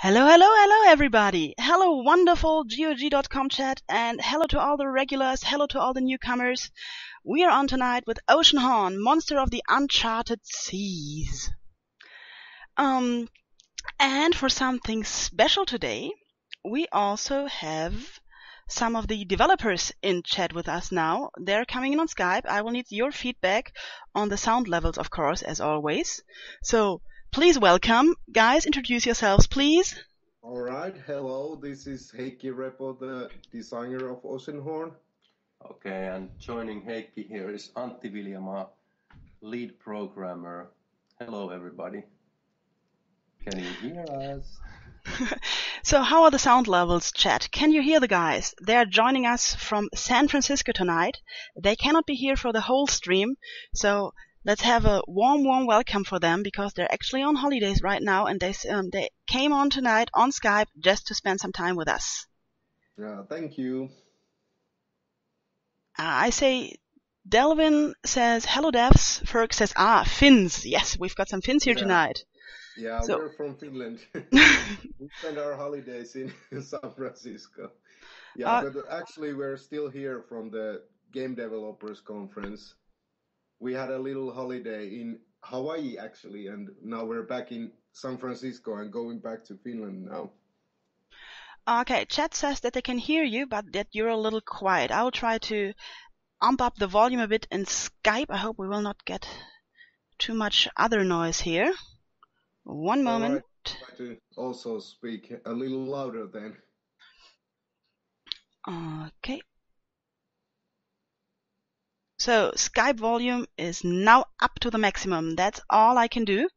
Hello, everybody. Hello, wonderful GOG.com chat, and hello to all the regulars, hello to all the newcomers. We are on tonight with Oceanhorn, monster of the Uncharted Seas. And for something special today, we also have some of the developers in chat with us now. They're coming in on Skype. I will need your feedback on the sound levels, of course, as always. So, please welcome. Guys, introduce yourselves, please. All right, hello, this is Heikki Repo, the designer of Oceanhorn. Okay, and joining Heikki here is Antti Viljamaa, lead programmer. Hello, everybody. Can you hear us? So how are the sound levels, chat? Can you hear the guys? They are joining us from San Francisco tonight. They cannot be here for the whole stream, so let's have a warm welcome for them because they're actually on holidays right now, and they came on tonight on Skype just to spend some time with us. Yeah, thank you. I say, Delvin says, hello devs. Ferg says, Finns. Yes, we've got some Finns here tonight. Yeah, So, we're from Finland. We spend our holidays in San Francisco. Yeah, but actually we're still here from the Game Developers Conference. We had a little holiday in Hawaii, actually, and now we're back in San Francisco and going back to Finland now. Okay, chat says that they can hear you, but that you're a little quiet. I will try to amp up the volume a bit in Skype. I hope we will not get too much other noise here. One moment. Right. Try to also speak a little louder then. Okay. So Skype volume is now up to the maximum. That's all I can do.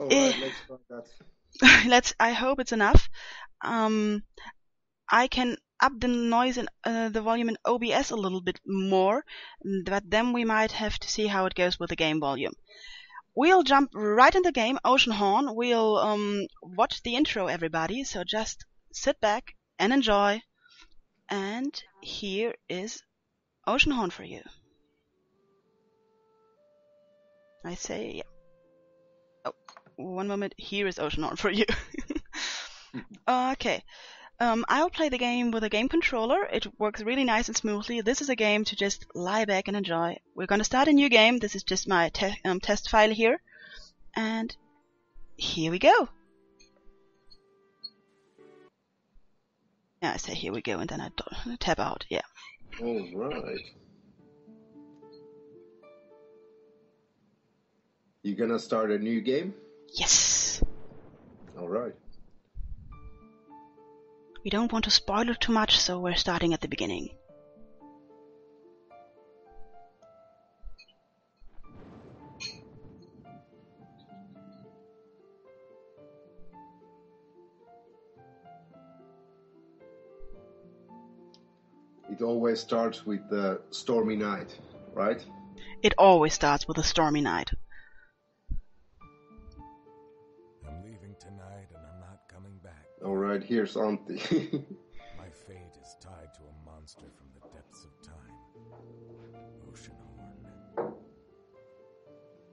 All right, let's try that. I hope it's enough. I can up the noise and the volume in OBS a little bit more, but then we might have to see how it goes with the game volume. We'll jump right in the game, Oceanhorn. We'll watch the intro, everybody. So just sit back and enjoy. And here is Oceanhorn for you. I say, yeah. Oh, one moment. Here is Oceanhorn for you. Okay. I'll play the game with a game controller. It works really nice and smoothly. This is a game to just lie back and enjoy. We're going to start a new game. This is just my test file here. And here we go. Yeah, I say here we go, and then I tab out. Yeah. All right. You gonna start a new game? Yes. All right. We don't want to spoil it too much, so we're starting at the beginning. It always starts with the stormy night, right? It always starts with a stormy night. I'm leaving tonight and I'm not coming back. All right, here's Antti. My fate is tied to a monster from the depths of time. Oceanhorn.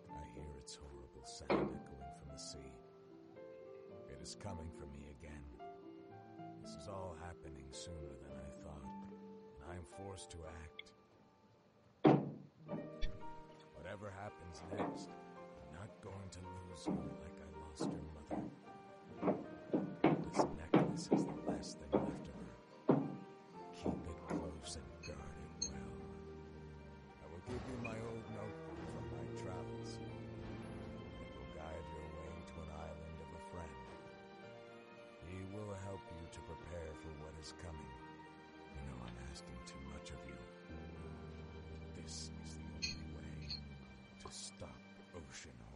I hear its horrible sound echoing from the sea. It is coming for me again. This is all happening sooner than I thought, and I am forced to act. Whatever happens next, I'm not going to lose you like I lost your mother. This necklace is the last thing left of her. Keep it close and guard it well. I will give you my old notebook from my travels. It will guide your way to an island of a friend. He will help you to prepare for what is coming. You know I'm asking too much of you. This is the only way to stop Oceanhorn.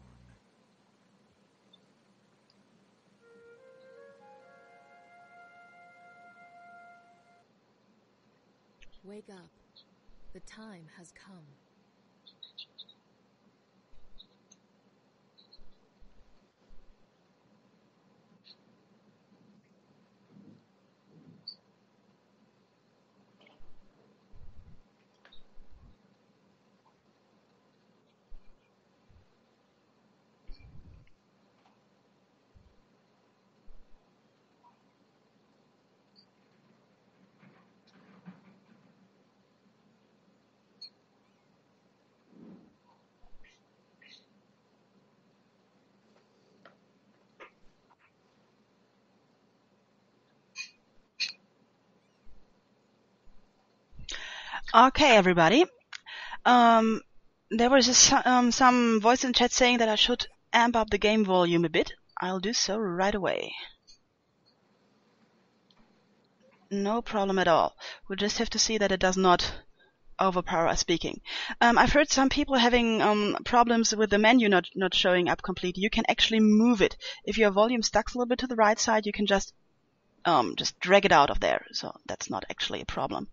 Wake up. The time has come. Okay, everybody. There was some voice in chat saying that I should amp up the game volume a bit. I'll do so right away. No problem at all. We'll just have to see that it does not overpower us speaking. I've heard some people having problems with the menu not showing up completely. You can actually move it. If your volume stuck's a little bit to the right side, you can just drag it out of there. So that's not actually a problem.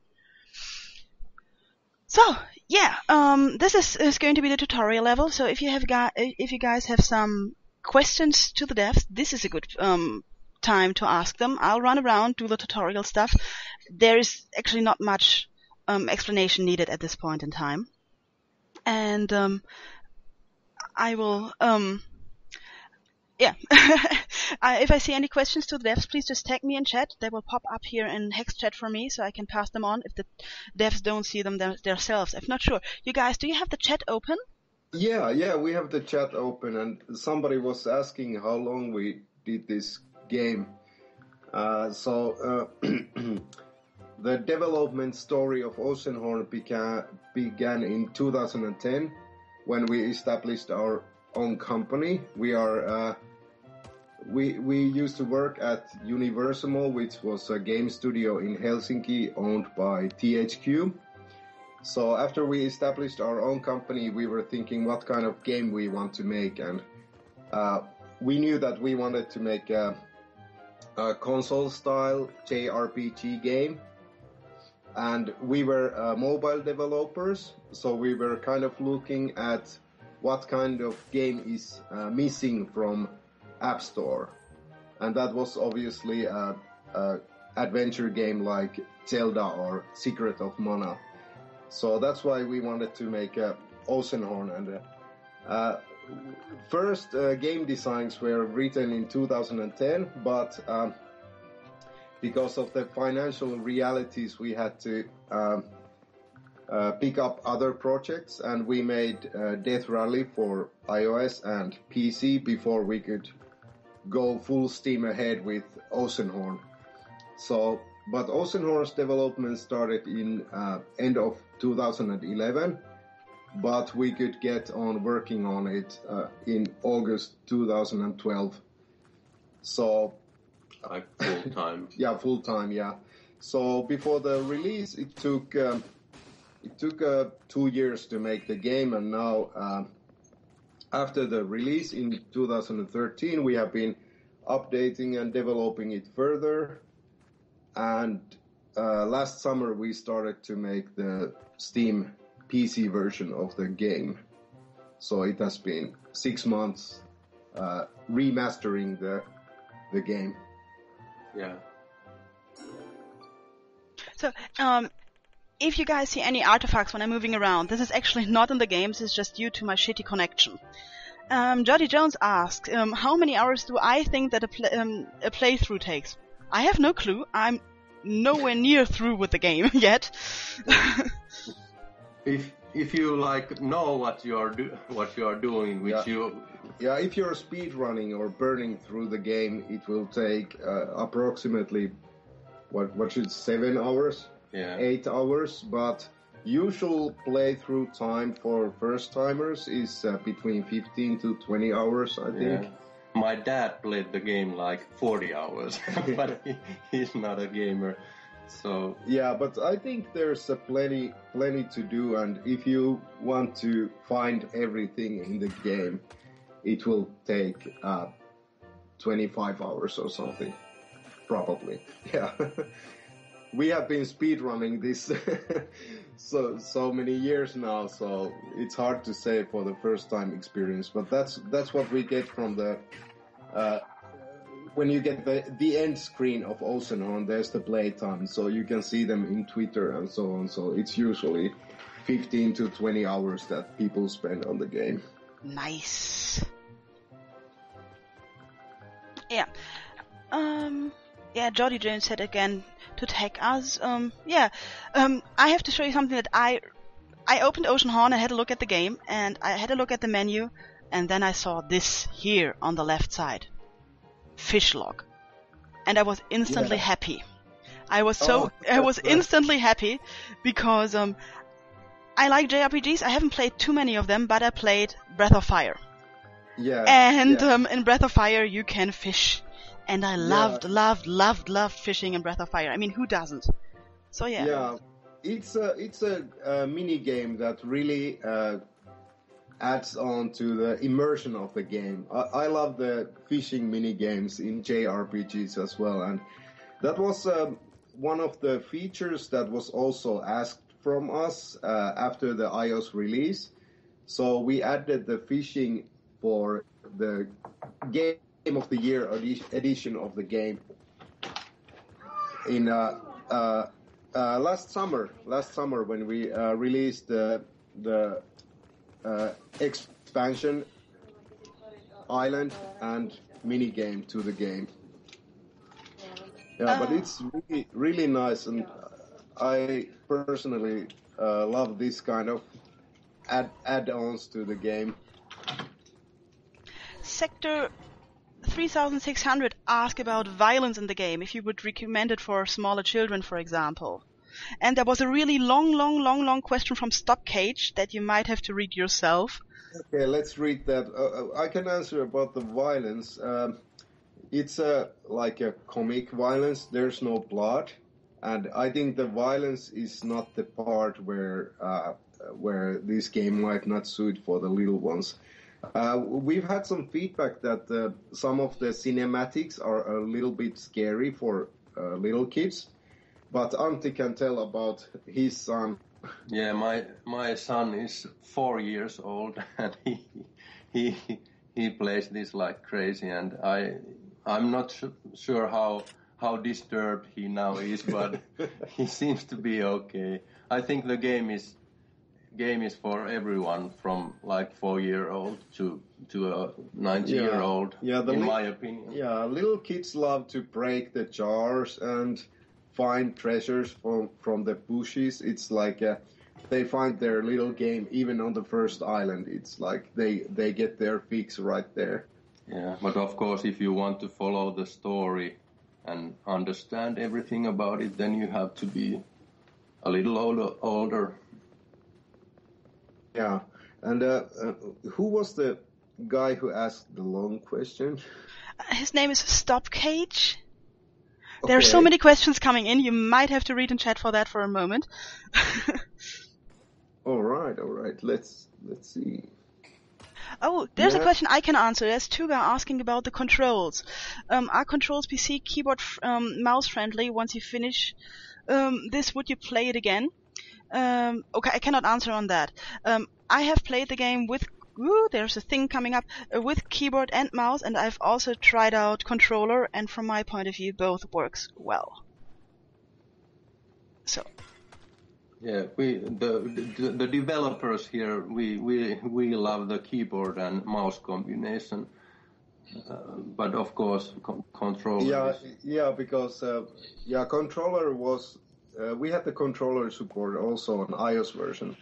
So yeah, this is going to be the tutorial level. So if you guys have some questions to the devs, this is a good time to ask them. I'll run around, do the tutorial stuff. There is actually not much explanation needed at this point in time, and I will if I see any questions to the devs, please just tag me in chat. They will pop up here in Hex chat for me, so I can pass them on if the devs don't see them themselves. I'm not sure. You guys, do you have the chat open? Yeah, we have the chat open, and somebody was asking how long we did this game. The development story of Oceanhorn began in 2010 when we established our own company. We used to work at Universal, which was a game studio in Helsinki owned by THQ. So after we established our own company, we were thinking what kind of game we want to make, and we knew that we wanted to make a console-style JRPG game. And we were mobile developers, so we were kind of looking at what kind of game is missing from App Store. And that was obviously a adventure game like Zelda or Secret of Mana. So that's why we wanted to make Oceanhorn. And first game designs were written in 2010, but because of the financial realities, we had to pick up other projects, and we made Death Rally for iOS and PC before we could go full steam ahead with Oceanhorn. But Oceanhorn's development started in end of 2011, but we could get on working on it in August 2012. So like full time. Yeah, full time. Yeah. So before the release, it took 2 years to make the game, and now after the release in 2013, we have been updating and developing it further. And last summer, we started to make the Steam PC version of the game. So it has been 6 months remastering the game. Yeah. So, if you guys see any artifacts when I'm moving around, this is actually not in the game, this is just due to my shitty connection. Jody Jones asks, how many hours do I think that a playthrough takes? I have no clue. I'm nowhere near through with the game yet. If you know what you are doing, which Yeah, if you're speed running or burning through the game, it will take approximately 7 hours, 8 hours. But usual playthrough time for first timers is between 15 to 20 hours, I think. Yeah. My dad played the game 40 hours, but he's not a gamer. So yeah, but I think there's plenty to do, and if you want to find everything in the game, it will take 25 hours or something, probably. Yeah, we have been speedrunning this so many years now, so it's hard to say for the first time experience. But that's what we get from the. When you get the end screen of Oceanhorn, there's the playtime, so you can see them in Twitter and so on. So it's usually 15 to 20 hours that people spend on the game. Nice. Yeah. Jody Jones said again to tag us. I have to show you something that I opened Oceanhorn and had a look at the game, and I had a look at the menu, and then I saw this here on the left side. Fish log. And I was instantly happy. I was instantly happy because I like JRPGs. I haven't played too many of them, but I played Breath of Fire. Yeah. And yeah. in Breath of Fire you can fish, and I loved fishing in Breath of Fire. I mean, who doesn't? So yeah. Yeah, it's a mini game that really adds on to the immersion of the game. I love the fishing mini games in JRPGs as well, and that was one of the features that was also asked from us after the iOS release. So we added the fishing for the Game of the Year edition of the game in last summer when we released the expansion island and mini game to the game. Yeah, but it's really nice, and I personally love this kind of add-ons to the game. Sector 3600 asked about violence in the game, if you would recommend it for smaller children, for example. And there was a really long question from Stop Cage that you might have to read yourself. Okay, let's read that. I can answer about the violence. It's like a comic violence. There's no blood, and I think the violence is not the part where this game might not suit for the little ones. We've had some feedback that some of the cinematics are a little bit scary for little kids, but Antti can tell about his son. Yeah, my son is 4 years old, and he plays this like crazy, and I'm not sure how disturbed he now is, but he seems to be okay. I think the game is for everyone from like 4-year-old to a 90-year-old, in my opinion. Yeah, little kids love to break the jars and find treasures from the bushes. It's like they find their little game even on the first island. It's like they get their fix right there. Yeah, but of course, if you want to follow the story and understand everything about it, then you have to be a little older. Yeah, and who was the guy who asked the long question? His name is Stop Cage. There are so many questions coming in. You might have to read in chat for that for a moment. All right. Let's see. Oh, there's a question I can answer. There's Tuga asking about the controls. Are controls PC keyboard mouse friendly? Once you finish this, would you play it again? Okay, I cannot answer on that. I have played the game with there's a thing coming up with keyboard and mouse, and I've also tried out controller, and from my point of view, both works well. So. Yeah, the developers here, we love the keyboard and mouse combination, but of course controller. Yeah, because controller was we had the controller support also on iOS version,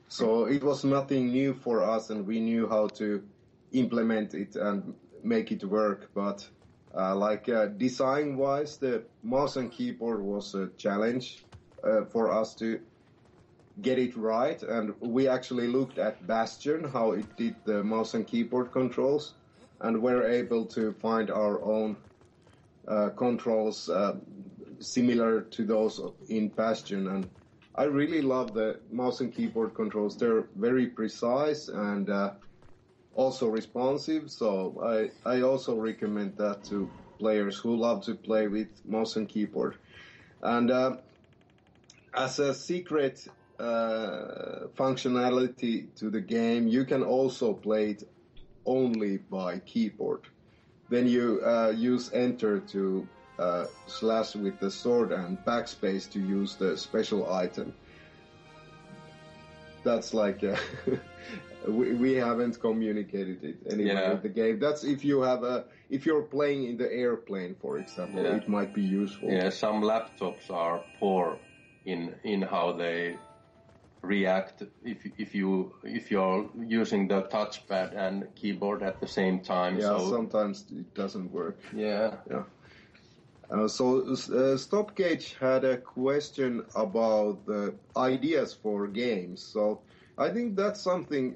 so it was nothing new for us, and we knew how to implement it and make it work. But design-wise, the mouse and keyboard was a challenge for us to get it right, and we actually looked at Bastion, how it did the mouse and keyboard controls, and were able to find our own controls similar to those in Bastion. And I really love the mouse and keyboard controls. They're very precise and also responsive, so I also recommend that to players who love to play with mouse and keyboard. And as a secret functionality to the game, you can also play it only by keyboard. Then you use enter to slash with the sword and backspace to use the special item. That's like we haven't communicated it anyway with the game. That's if you're playing in the airplane, for example, it might be useful. Yeah, some laptops are poor in how they react if you're using the touchpad and keyboard at the same time. Yeah, so sometimes it doesn't work. Yeah. Stopgage had a question about the ideas for games. So I think that's something,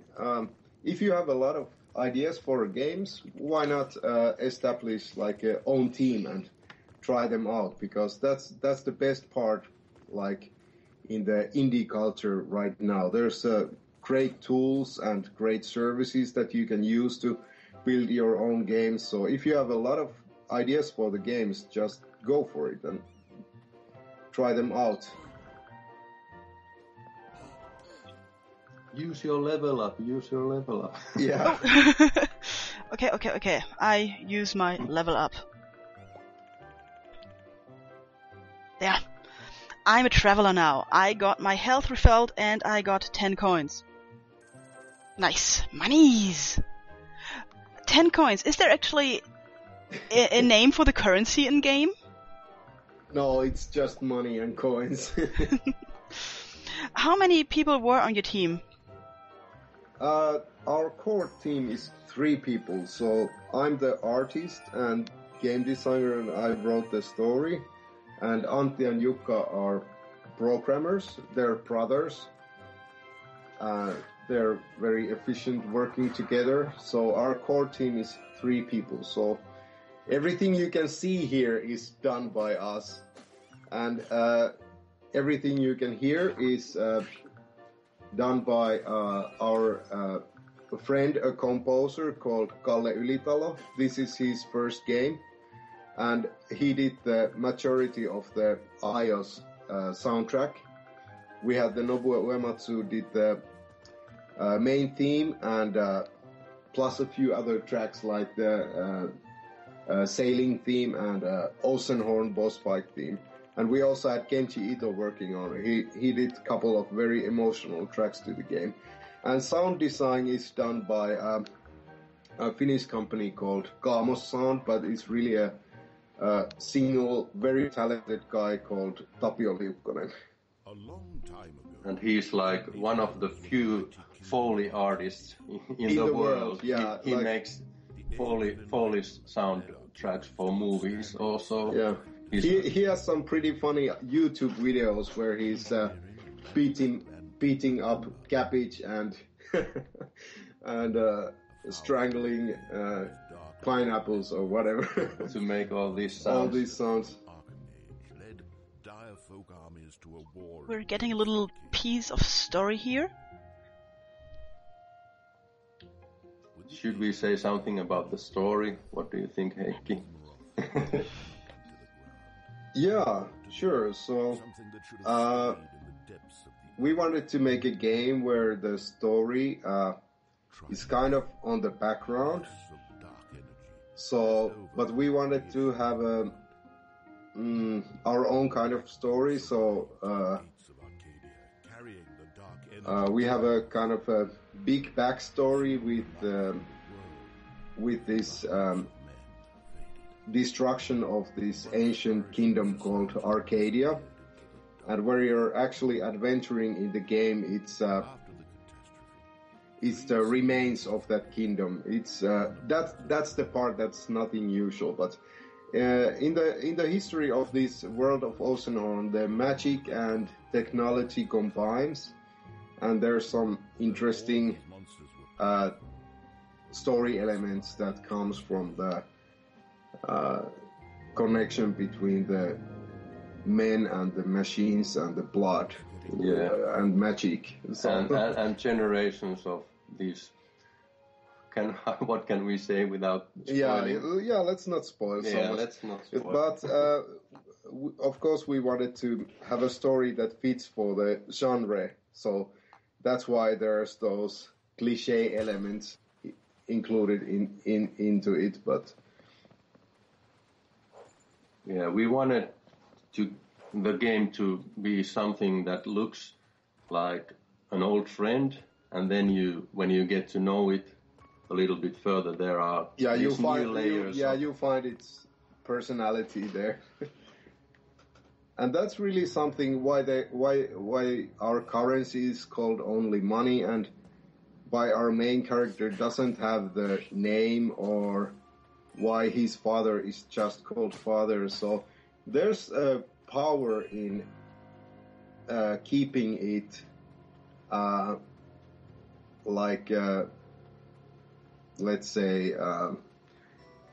if you have a lot of ideas for games, why not establish like a own team and try them out? Because that's the best part, like in the indie culture right now. There's great tools and great services that you can use to build your own games. So if you have a lot of ideas for the games, just go for it and try them out. Use your level up. Yeah. Okay. I use my level up. There. I'm a traveler now. I got my health refilled and I got 10 coins. Nice. Monies! 10 coins. Is there actually a name for the currency in game? No, it's just money and coins. How many people were on your team? Our core team is 3 people. So I'm the artist and game designer, and I wrote the story. And Antti and Jukka are programmers. They're brothers. They're very efficient working together. So our core team is 3 people. So everything you can see here is done by us. And everything you can hear is done by our friend, a composer called Kalle Ylitalo. This is his first game. And he did the majority of the iOS soundtrack. We had the Nobuo Uematsu did the main theme and plus a few other tracks like the sailing theme and Oceanhorn boss fight theme. And we also had Kenji Ito working on it. He did a couple of very emotional tracks to the game. And sound design is done by a Finnish company called Kaamos Sound, but it's really a single, very talented guy called Tapio Liukkonen. A long time ago. And he's like one of the few Foley artists in the world. Yeah, he makes Foley soundtracks for movies also. Yeah. He has some pretty funny YouTube videos where he's beating up cabbage and and strangling pineapples or whatever to make all these sounds. All these sounds. We're getting a little piece of story here. Should we say something about the story? What do you think, Heikki? Yeah, sure. So, we wanted to make a game where the story is kind of on the background. So, but we wanted to have our own kind of story. So, we have a kind of a big backstory with this destruction of this ancient kingdom called Arcadia, and where you're actually adventuring in the game, it's the remains of that kingdom. It's that's the part that's nothing usual, but in the history of this world of Oceanhorn, the magic and technology combines, and there's some interesting story elements that comes from the connection between the men and the machines and the blood, and magic, and generations of these. What can we say without spoiling? Yeah, let's not spoil. Yeah, let's not spoil. But of course, we wanted to have a story that fits for the genre, so that's why there's those cliche elements included into it, but. Yeah, we wanted the game to be something that looks like an old friend, and then when you get to know it a little bit further, there are new layers. You find its personality there, and that's really something why our currency is called only money, and why our main character doesn't have the name or why his father is just called father. So there's a power in keeping it let's say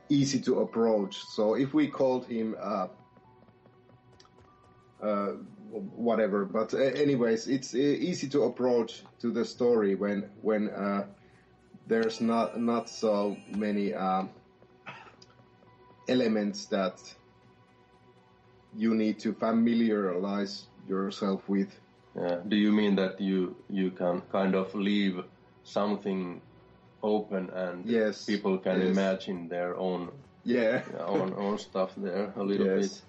easy to approach. So if we called him whatever, but anyways, it's easy to approach to the story when there's not so many elements that you need to familiarize yourself with. Do you mean that you can kind of leave something open and yes, people can imagine their own own stuff there a little bit?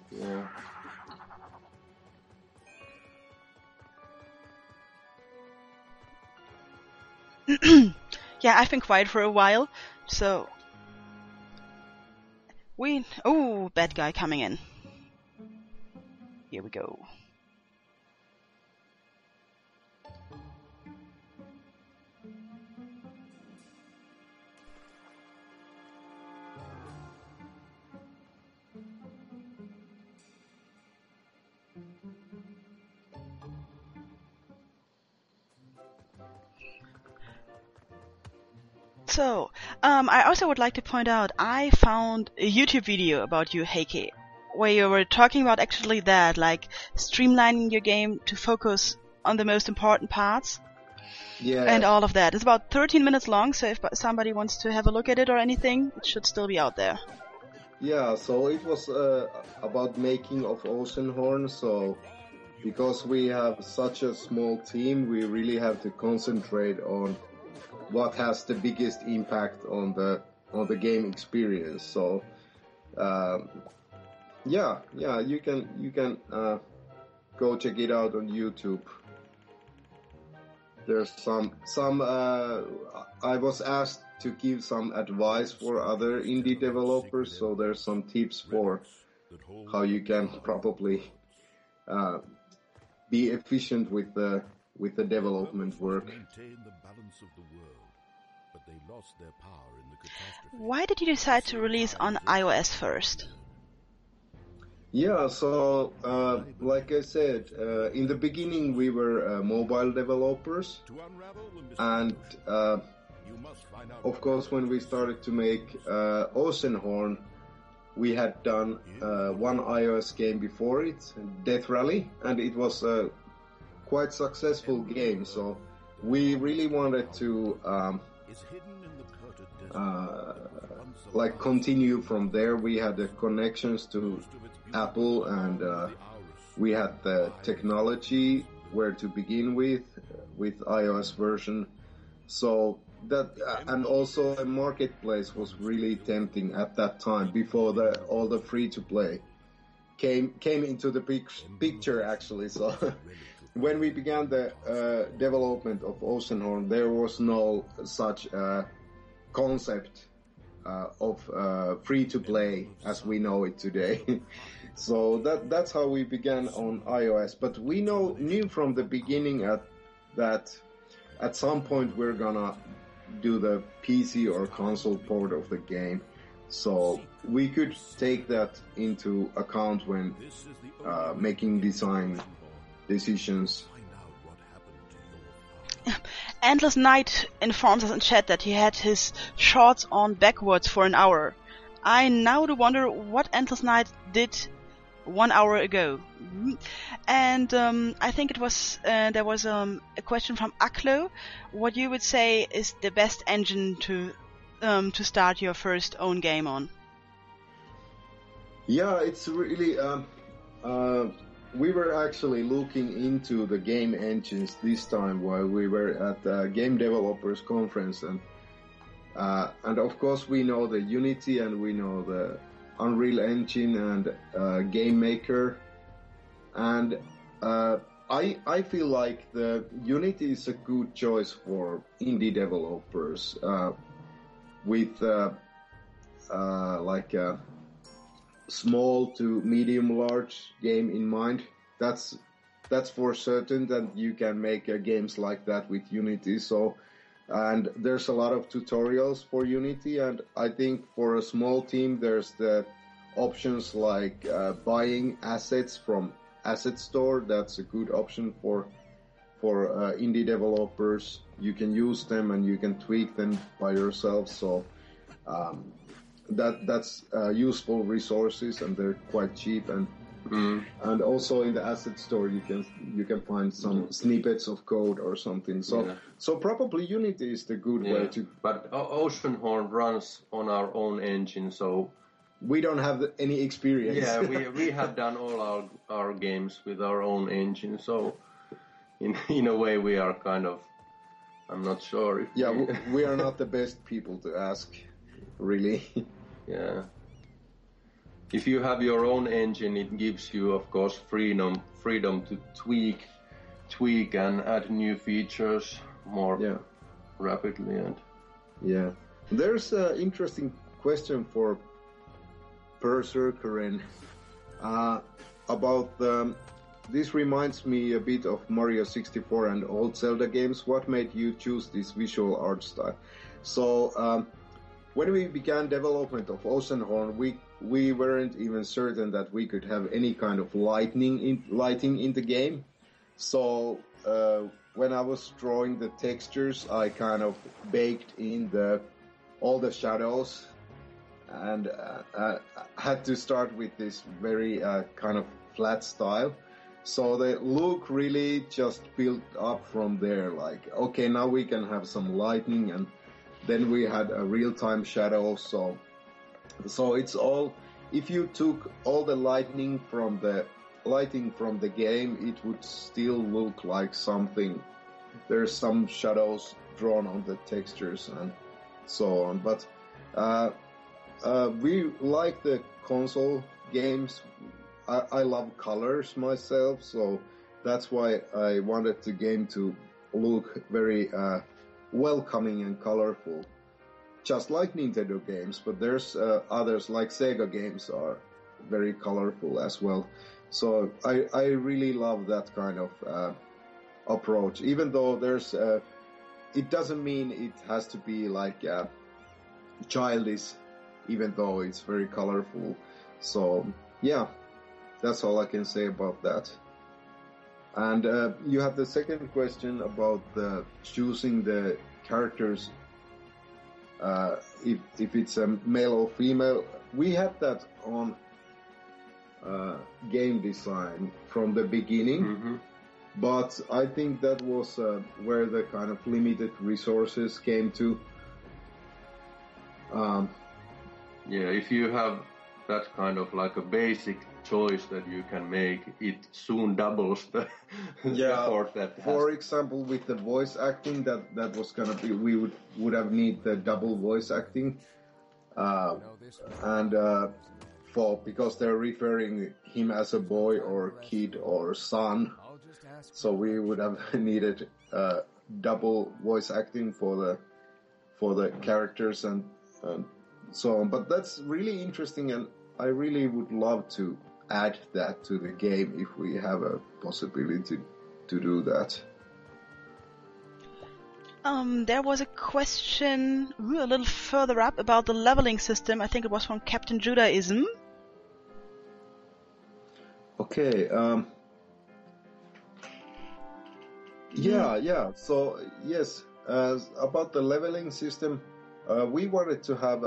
Yeah, I've been quiet for a while, so bad guy coming in. Here we go. So, I also would like to point out, I found a YouTube video about you, Heikki, where you were talking about actually that, like streamlining your game to focus on the most important parts. Yeah. And all of that. It's about 13 minutes long, so if somebody wants to have a look at it or anything, it should still be out there. Yeah, so it was about making of Oceanhorn, so because we have such a small team, we really have to concentrate on what has the biggest impact on the game experience. So you can go check it out on YouTube. There's some I was asked to give some advice for other indie developers, so there's some tips for how you can probably be efficient with the development work. Why did you decide to release on iOS first? Yeah, so like I said, in the beginning we were mobile developers, and of course when we started to make Oceanhorn, we had done one iOS game before it, Death Rally, and it was a quite successful game, so we really wanted to continue from there. We had the connections to Apple, and we had the technology where to begin with iOS version. So that and also a marketplace was really tempting at that time before all the free to play came into the picture actually. So when we began the development of Oceanhorn, there was no such concept of free to play as we know it today. So that's how we began on iOS. But we knew from the beginning that at some point we're gonna do the PC or console port of the game. So we could take that into account when making design decisions. Endless Night informs us in chat that he had his shorts on backwards for an hour. I now do wonder what Endless Night did 1 hour ago. And I think it was there was a question from Aklo. What you would say is the best engine to start your first own game on? Yeah, it's really we were actually looking into the game engines this time while we were at the Game Developers Conference, and of course we know the Unity and we know the Unreal Engine and Game Maker, and I feel like the Unity is a good choice for indie developers with like a small to medium large game in mind. That's for certain that you can make games like that with Unity. So, and there's a lot of tutorials for Unity, and I think for a small team there's the options like buying assets from asset store. That's a good option for indie developers. You can use them and you can tweak them by yourself. So that's useful resources, and they're quite cheap. And also in the asset store you can find some snippets of code or something. So probably Unity is the good way to. But Oceanhorn runs on our own engine, so we don't have any experience. Yeah, we have done all our games with our own engine, so in a way we are kind of, I'm not sure if we are not the best people to ask, really. Yeah. If you have your own engine, it gives you, of course, freedom to tweak and add new features more rapidly. And there's an interesting question for Berserkeren about this reminds me a bit of Mario 64 and old Zelda games. What made you choose this visual art style? So when we began development of Oceanhorn, we weren't even certain that we could have any kind of lighting in the game. So when I was drawing the textures, I kind of baked in all the shadows, and had to start with this very kind of flat style. So the look really just built up from there. Like, okay, now we can have some lightning, and then we had a real-time shadow. So it's all. If you took all the lighting from the game, it would still look like something. There's some shadows drawn on the textures and so on. But we like the console games. I love colors myself, so that's why I wanted the game to look very welcoming and colorful, just like Nintendo games. But there's others, like Sega games, are very colorful as well. So I really love that kind of approach, even though there's it doesn't mean it has to be like childish, even though it's very colorful. So yeah, that's all I can say about that. And you have the second question about choosing the characters, if it's a male or female. We had that on game design from the beginning, but I think that was where the kind of limited resources came to. If you have that kind of like a basic choice that you can make, it soon doubles the effort that for example, with the voice acting, that was gonna be, we would have need the double voice acting, and because they're referring him as a boy or kid or son, so we would have needed double voice acting for the characters and so on. But that's really interesting, and I really would love to add that to the game if we have a possibility to do that. There was a question a little further up about the leveling system. I think it was from Captain Judaism. Okay. So yes, about the leveling system, we wanted to have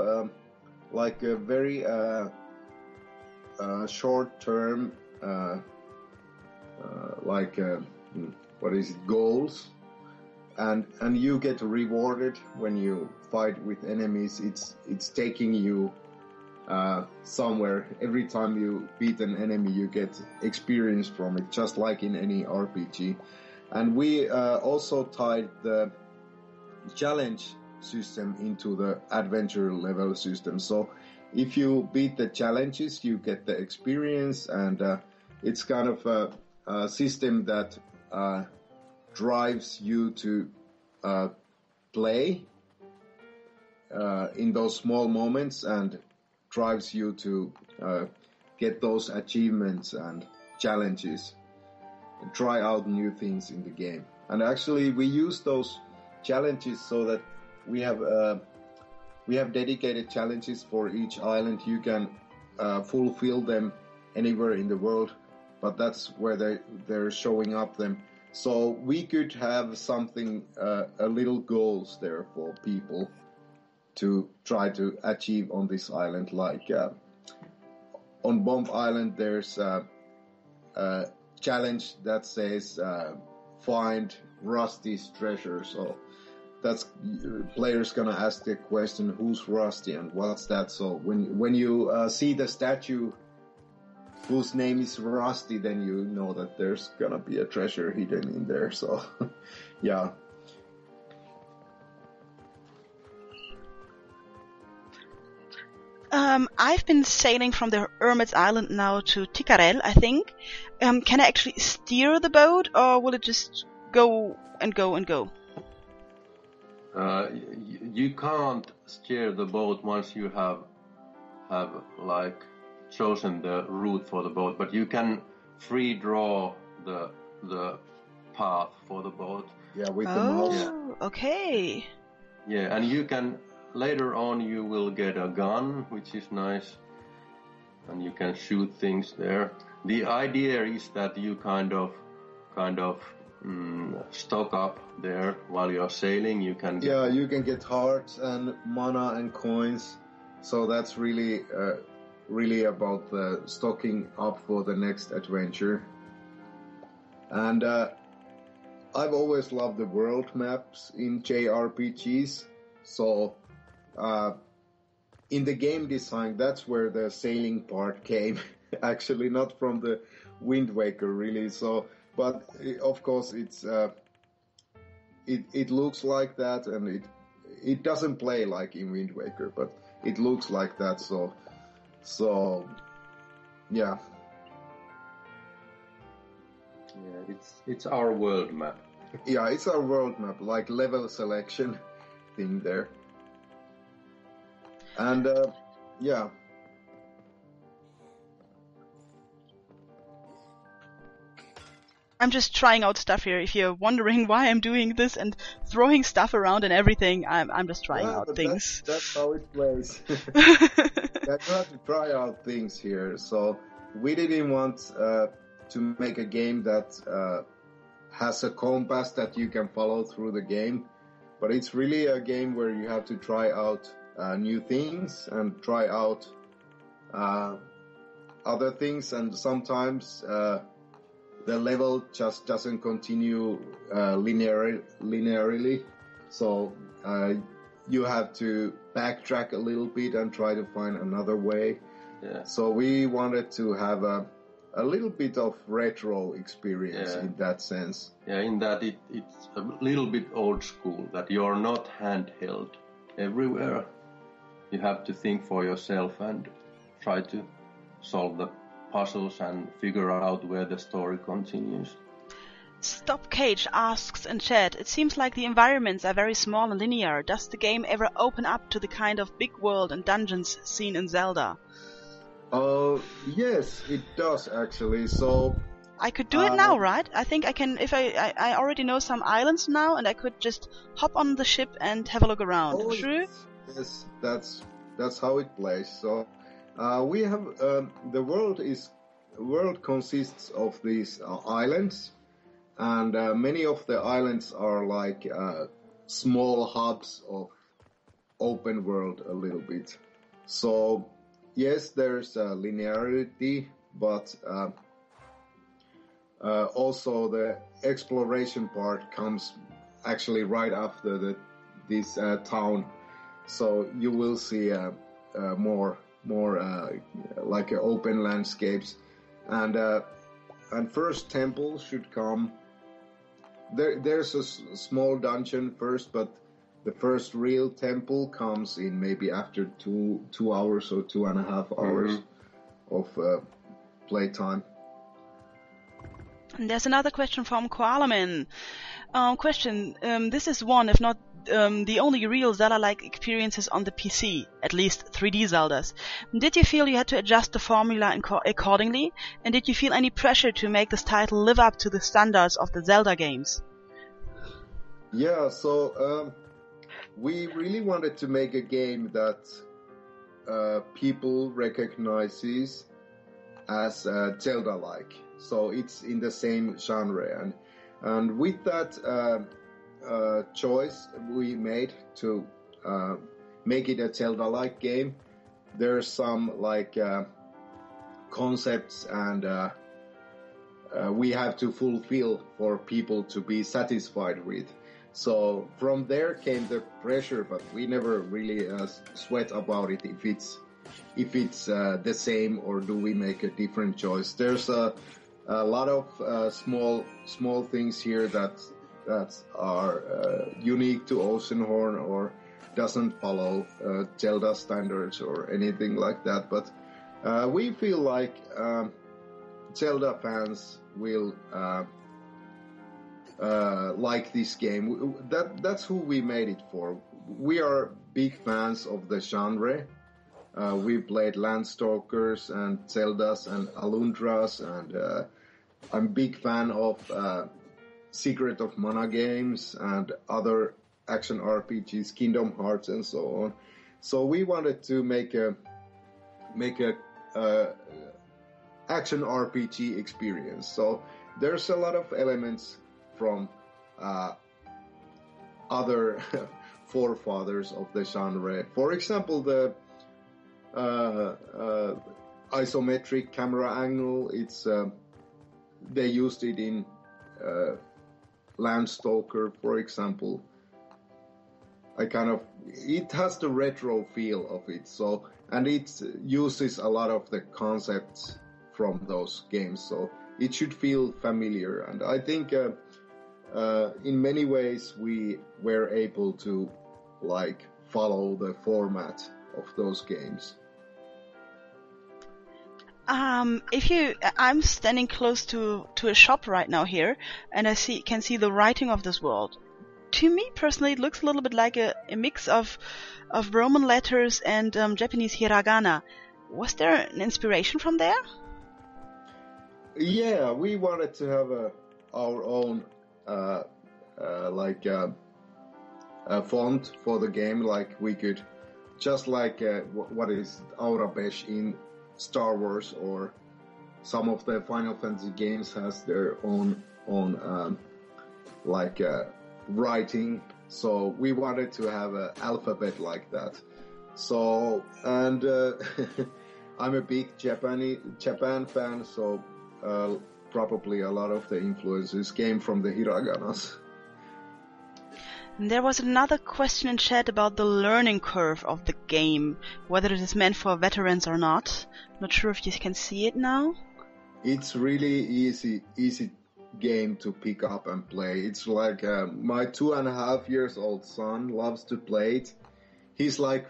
like a very short-term, goals, and you get rewarded when you fight with enemies. It's taking you somewhere. Every time you beat an enemy, you get experience from it, just like in any RPG. And we also tied the challenge system into the adventure level system. So if you beat the challenges, you get the experience, and it's kind of a system that drives you to play in those small moments, and drives you to get those achievements and challenges, and try out new things in the game. And actually, we use those challenges so that we have dedicated challenges for each island. You can fulfill them anywhere in the world, but that's where they're showing up them. So we could have something, a little goals there for people to try to achieve on this island. Like on Bomb Island, there's a challenge that says find Rusty's treasure. So that's players gonna ask the question, who's Rusty and what's that? So when you see the statue whose name is Rusty, then you know that there's gonna be a treasure hidden in there. So yeah. I've been sailing from the Hermit's Island now to Ticarel, I think. Can I actually steer the boat, or will it just go and go and go? You can't steer the boat once you have like chosen the route for the boat, but you can free draw the path for the boat. Yeah, with the mouse. Oh, okay. Yeah, and you can later on you will get a gun, which is nice, and you can shoot things there. The idea is that you kind of stock up there while you're sailing. You can get hearts and mana and coins. So that's really about the stocking up for the next adventure. And I've always loved the world maps in JRPGs. So in the game design, that's where the sailing part came. Actually, not from the Wind Waker, really. So, but of course, it looks like that, and it doesn't play like in Wind Waker, but it looks like that. So yeah. Yeah, it's our world map. Yeah, it's our world map, like level selection thing there. And yeah. I'm just trying out stuff here. If you're wondering why I'm doing this and throwing stuff around and everything, I'm just trying out things. That's how it plays. You have to try out things here. So we didn't want to make a game that has a compass that you can follow through the game, but it's really a game where you have to try out new things and try out other things, and sometimes the level just doesn't continue linearly, so you have to backtrack a little bit and try to find another way. Yeah. So we wanted to have a little bit of retro experience in that sense. Yeah, in that it's a little bit old school, that you're not handheld everywhere. You have to think for yourself and try to solve the puzzles and figure out where the story continues. Stop Cage asks in chat, it seems like the environments are very small and linear. Does the game ever open up to the kind of big world and dungeons seen in Zelda? Yes, it does actually. So I could do it now, right? I think I can, if I already know some islands now, and I could just hop on the ship and have a look around. True? Yes, that's how it plays. So we have the world consists of these islands, and many of the islands are like small hubs of open world a little bit. So yes, there's linearity, but also the exploration part comes actually right after this town. So you will see more like open landscapes, and first temple should come. There's a small dungeon first, but the first real temple comes in maybe after 2 hours or 2.5 hours of playtime. And there's another question from Koalaman. This is one, if not the only real Zelda-like experiences on the PC, at least 3D Zeldas. Did you feel you had to adjust the formula accordingly? And did you feel any pressure to make this title live up to the standards of the Zelda games? Yeah, so we really wanted to make a game that people recognizes as Zelda-like. So it's in the same genre, and with that choice we made to make it a Zelda-like game, there's some like concepts and we have to fulfill for people to be satisfied with. So from there came the pressure, but we never really sweat about it if it's the same or do we make a different choice. There's a lot of small things here that are unique to Oceanhorn or doesn't follow Zelda standards or anything like that. But we feel like Zelda fans will like this game. That's who we made it for. We are big fans of the genre. We played Landstalkers and Zeldas and Alundras, and I'm a big fan of Secret of Mana games and other action RPGs, Kingdom Hearts and so on. So we wanted to make a action RPG experience. So there's a lot of elements from other forefathers of the genre. For example, the isometric camera angle. It's they used it in Landstalker, for example. It has the retro feel of it. So, and it uses a lot of the concepts from those games. So it should feel familiar. And I think in many ways we were able to like follow the format of those games. I'm standing close to a shop right now here, and can see the writing of this world. To me personally, it looks a little bit like a mix of Roman letters and Japanese hiragana. Was there an inspiration from there? Yeah, we wanted to have our own font for the game. Like we could, just like what is Aurabesh in Star Wars, or some of the Final Fantasy games has their own writing. So we wanted to have an alphabet like that. So, and I'm a big Japan fan, so probably a lot of the influences came from the hiraganas. There was another question in chat about the learning curve of the game, whether it is meant for veterans or not. Not sure if you can see it now. It's really easy game to pick up and play. It's like my 2.5 years old son loves to play it. He's like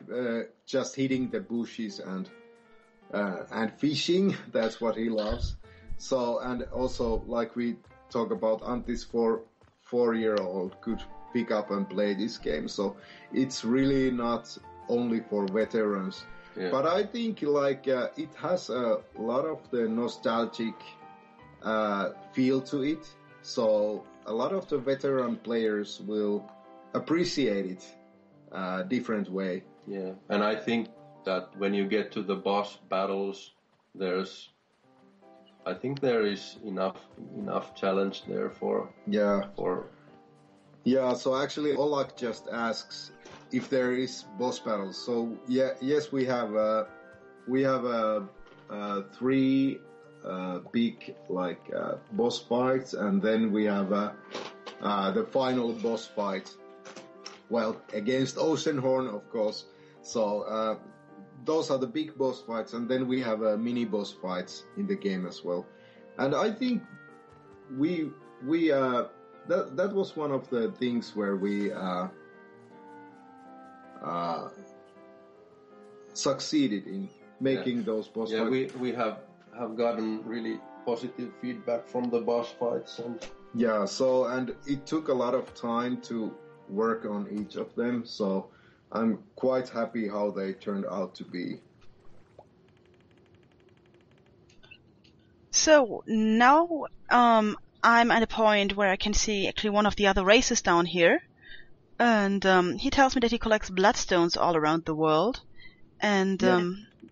just hitting the bushes and fishing. That's what he loves. So, and also like we talk about, Antti's 4-year-old could pick up and play this game. So it's really not only for veterans. Yeah. But I think like it has a lot of the nostalgic feel to it. So a lot of the veteran players will appreciate it different way. Yeah, and I think that when you get to the boss battles, there is enough challenge there for. Yeah, so actually Olak just asks if there is boss battles. So yes, we have 3 big boss fights, and then we have the final boss fight. Well, against Oceanhorn, of course. So those are the big boss fights, and then we have mini boss fights in the game as well. And I think we that was one of the things where we succeeded in making those boss fights. Yeah, we have gotten really positive feedback from the boss fights. Yeah, so, and it took a lot of time to work on each of them, so I'm quite happy how they turned out to be. So now I'm at a point where I can see actually one of the other races down here, and he tells me that he collects bloodstones all around the world. and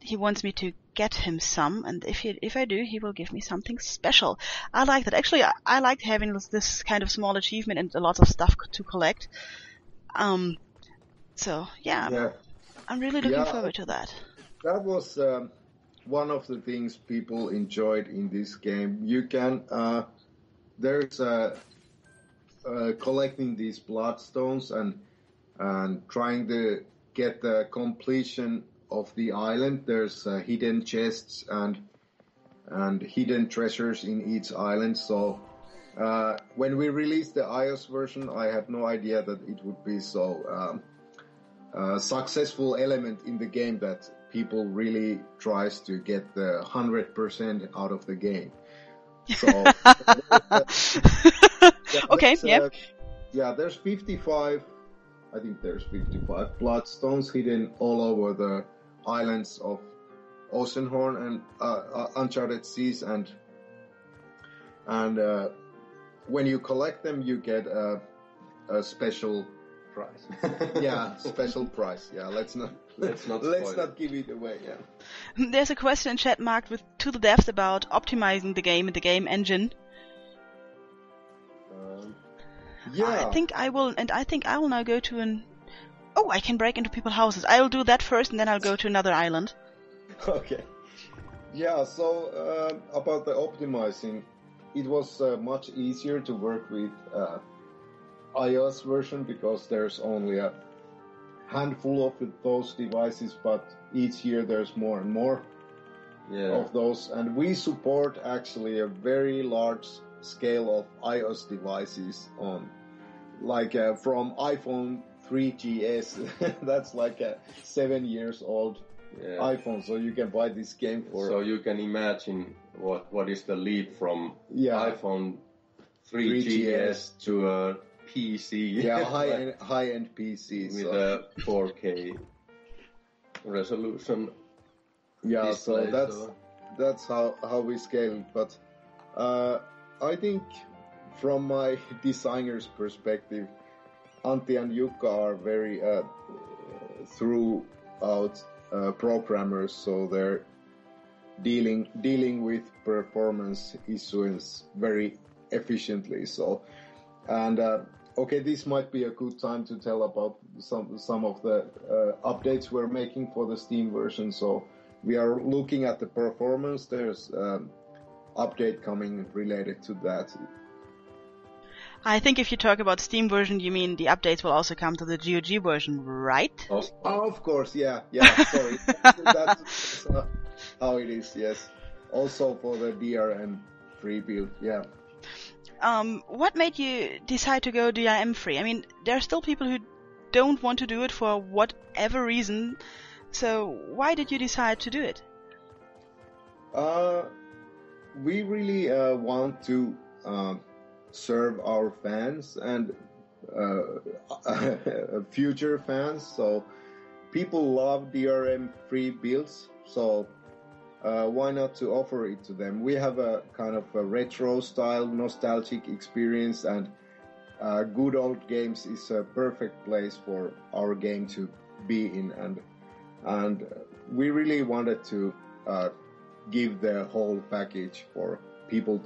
he wants me to get him some, and if I do, he will give me something special. I like that. Actually, I like having this kind of small achievement and a lot of stuff to collect. So yeah. I'm really looking forward to that. That was one of the things people enjoyed in this game. You can there's collecting these bloodstones and trying to get the completion of the island. There's hidden chests and hidden treasures in each island. So when we released the iOS version, I had no idea that it would be so successful element in the game that people really tries to get the 100% out of the game. So okay, there's 55. I think there's 55 bloodstones hidden all over the islands of Oceanhorn and Uncharted Seas, and when you collect them, you get a special prize. Special prize. Yeah, let's not give it away. Yeah. There's a question in chat marked to the devs about optimizing the game and the game engine. I think I will now go to I can break into people's houses. I'll do that first, and then I'll go to another island. Okay. Yeah. So about the optimizing, it was much easier to work with iOS version because there's only a handful of those devices, but each year there's more and more of those, and we support actually a very large scale of iOS devices on, like from iPhone 3GS, that's like a 7 years old iPhone, so you can buy this game for. So you can imagine what is the leap from iPhone 3GS to a PC. Yeah, high-end PC with a 4K resolution. Yeah, display, so that's how we scale it. But I think from my designer's perspective, Antti and Jukka are very throughout programmers, so they're dealing with performance issues very efficiently. So, and this might be a good time to tell about some of the updates we're making for the Steam version. So we are looking at the performance. There's update coming related to that. I think if you talk about Steam version, you mean the updates will also come to the GOG version, right? Oh, of course, yeah. Sorry, that's how it is. Yes, also for the DRM free build. Yeah. What made you decide to go DRM free? I mean, there are still people who don't want to do it for whatever reason. So why did you decide to do it? We really want to serve our fans and future fans. So people love DRM free builds. So why not to offer it to them? We have a kind of a retro style, nostalgic experience, and good old games is a perfect place for our game to be in, and we really wanted to give the whole package for people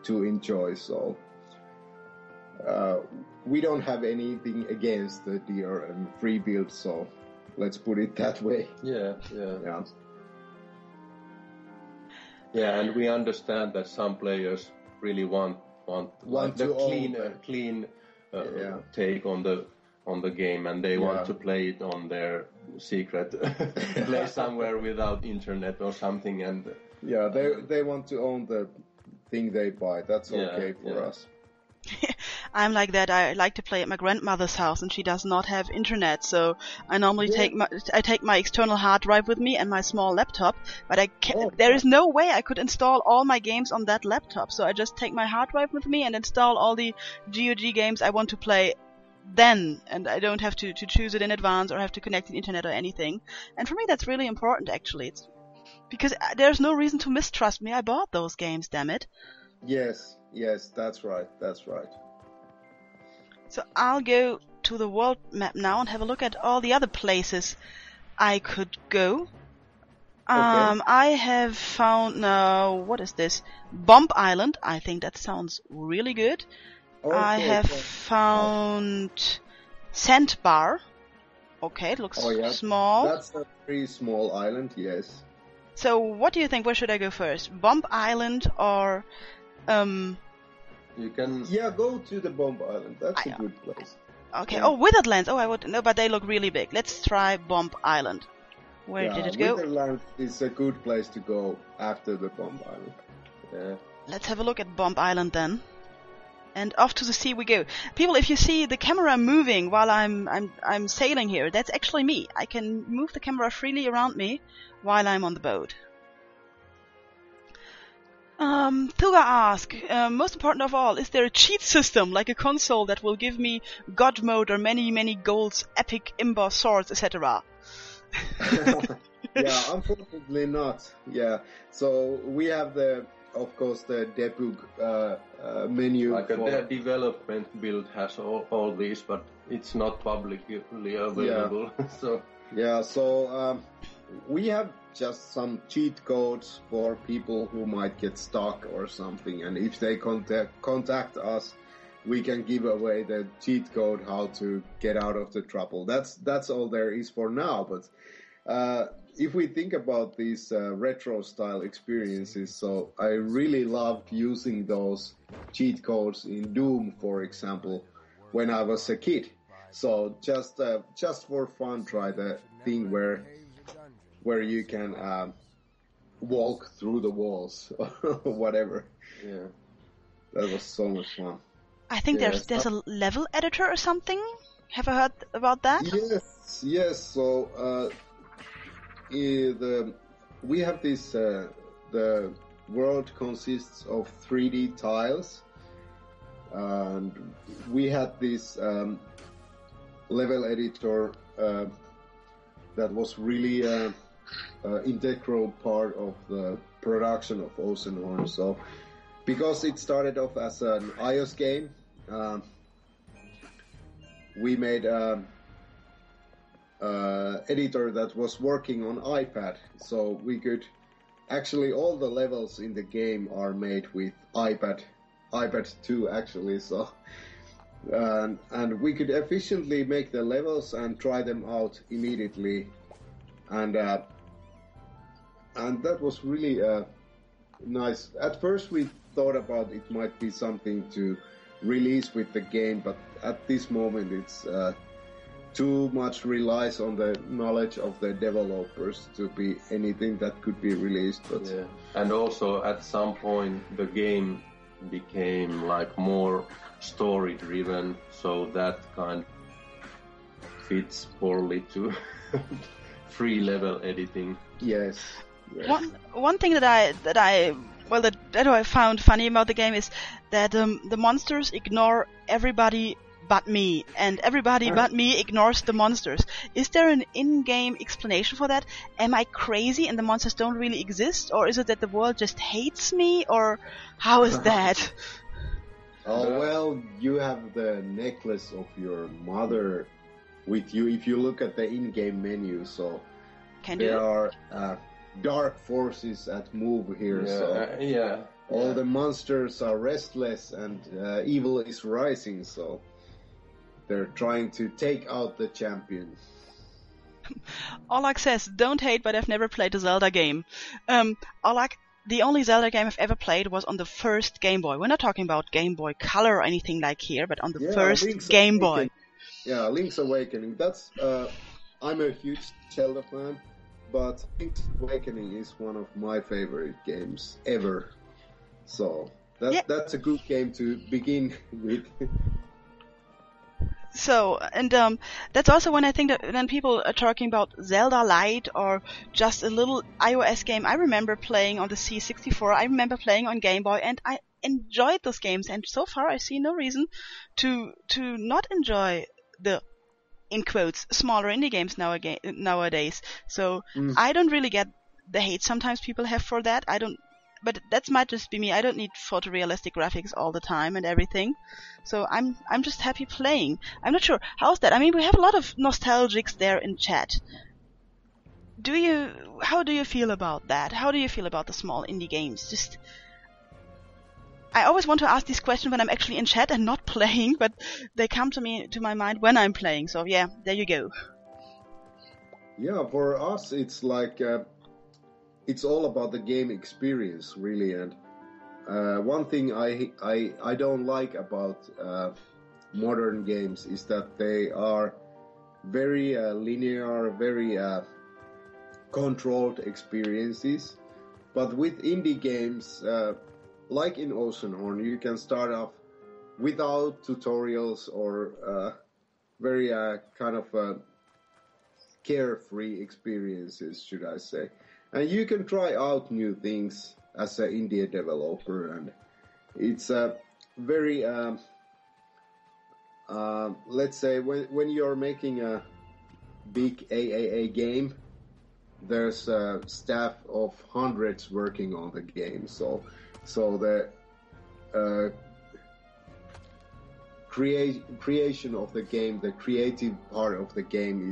to enjoy. So we don't have anything against the DRM free build, so let's put it that way. Yeah, and we understand that some players really want the clean take on the game, and they want to play it on their secret place somewhere without internet or something. And they want to own the thing they buy. That's okay for us. I'm like that. I like to play at my grandmother's house, and she does not have internet, so I normally take my external hard drive with me and my small laptop, but there is no way I could install all my games on that laptop, so I just take my hard drive with me and install all the GOG games I want to play then, and I don't have to choose it in advance or have to connect to the internet or anything. And for me, that's really important, actually. It's because there's no reason to mistrust me. I bought those games, damn it. Yes, that's right. So I'll go to the world map now and have a look at all the other places I could go. Okay. I have found now. What is this? Bomb Island. I think that sounds really good. I Okay. have found Sandbar. Okay, it looks Oh yeah. small. That's a pretty small island. Yes. So, what do you think? Where should I go first? Bomb Island or You can. Yeah, go to the Bomb Island. That's a good place. Okay. Yeah. Oh, Witherlands. Oh, I would know, but they look really big. Let's try Bomb Island. Where did it go? Witherland is a good place to go after the Bomb Island. Yeah. Let's have a look at Bomb Island then. And off to the sea we go. People, if you see the camera moving while I'm sailing here, that's actually me. I can move the camera freely around me while I'm on the boat. Thilga asks, most important of all, is there a cheat system, like a console that will give me God mode or many golds, epic imba swords, etc.? Yeah, unfortunately not. Yeah, so we have of course, the debug menu. Like the development build has all these, but it's not publicly available. Yeah. So we have just some cheat codes for people who might get stuck or something, and if they contact us, we can give away the cheat code how to get out of the trouble. That's all there is for now. But if we think about these retro style experiences, so I really loved using those cheat codes in Doom, for example, when I was a kid. So just for fun, try the thing where you can walk through the walls or whatever. Yeah, that was so much fun. I think there's a level editor or something. Have I heard about that? Yes. So we have this. The world consists of 3D tiles, and we had this level editor that was really integral part of the production of Oceanhorn. So, because it started off as an iOS game, we made editor that was working on iPad, so we could actually all the levels in the game are made with iPad 2 actually. So and we could efficiently make the levels and try them out immediately, and that was really nice. At first we thought about it might be something to release with the game, but at this moment it's too much relies on the knowledge of the developers to be anything that could be released. But yeah. And also at some point the game became like more story driven, so that kind of fits poorly to free level editing. Yes. One thing that I found funny about the game is that the monsters ignore everybody but me, and everybody but me ignores the monsters. Is there an in-game explanation for that? Am I crazy and the monsters don't really exist, or is it that the world just hates me, or how is that? Oh well, you have the necklace of your mother with you. If you look at the in-game menu, so there are dark forces at move here. All the monsters are restless and evil is rising, so they're trying to take out the champion. Oleg says, don't hate, but I've never played a Zelda game. Oleg, the only Zelda game I've ever played was on the first Game Boy. We're not talking about Game Boy Color or anything like here, but on the first Game Boy. Yeah, Link's Awakening. That's I'm a huge Zelda fan, but Link's Awakening is one of my favorite games ever. So that's a good game to begin with. So, and that's also when I think that when people are talking about Zelda Lite or just a little iOS game, I remember playing on the C64, I remember playing on Game Boy, and I enjoyed those games, and so far I see no reason to not enjoy the, in quotes, smaller indie games nowadays. So I don't really get the hate sometimes people have for that. But that might just be me. I don't need photorealistic graphics all the time and everything. So I'm just happy playing. I'm not sure. How's that? I mean, we have a lot of nostalgics there in chat. how do you feel about that? How do you feel about the small indie games? I always want to ask this question when I'm actually in chat and not playing, but they come to my mind when I'm playing. So yeah, there you go. Yeah, for us, it's like it's all about the game experience, really. And one thing I don't like about modern games is that they are very linear, very controlled experiences. But with indie games, like in Oceanhorn, you can start off without tutorials or very kind of carefree experiences, should I say. And you can try out new things as an indie developer, and it's a very, let's say, when you're making a big AAA game, there's a staff of hundreds working on the game, so the creation of the game, the creative part of the game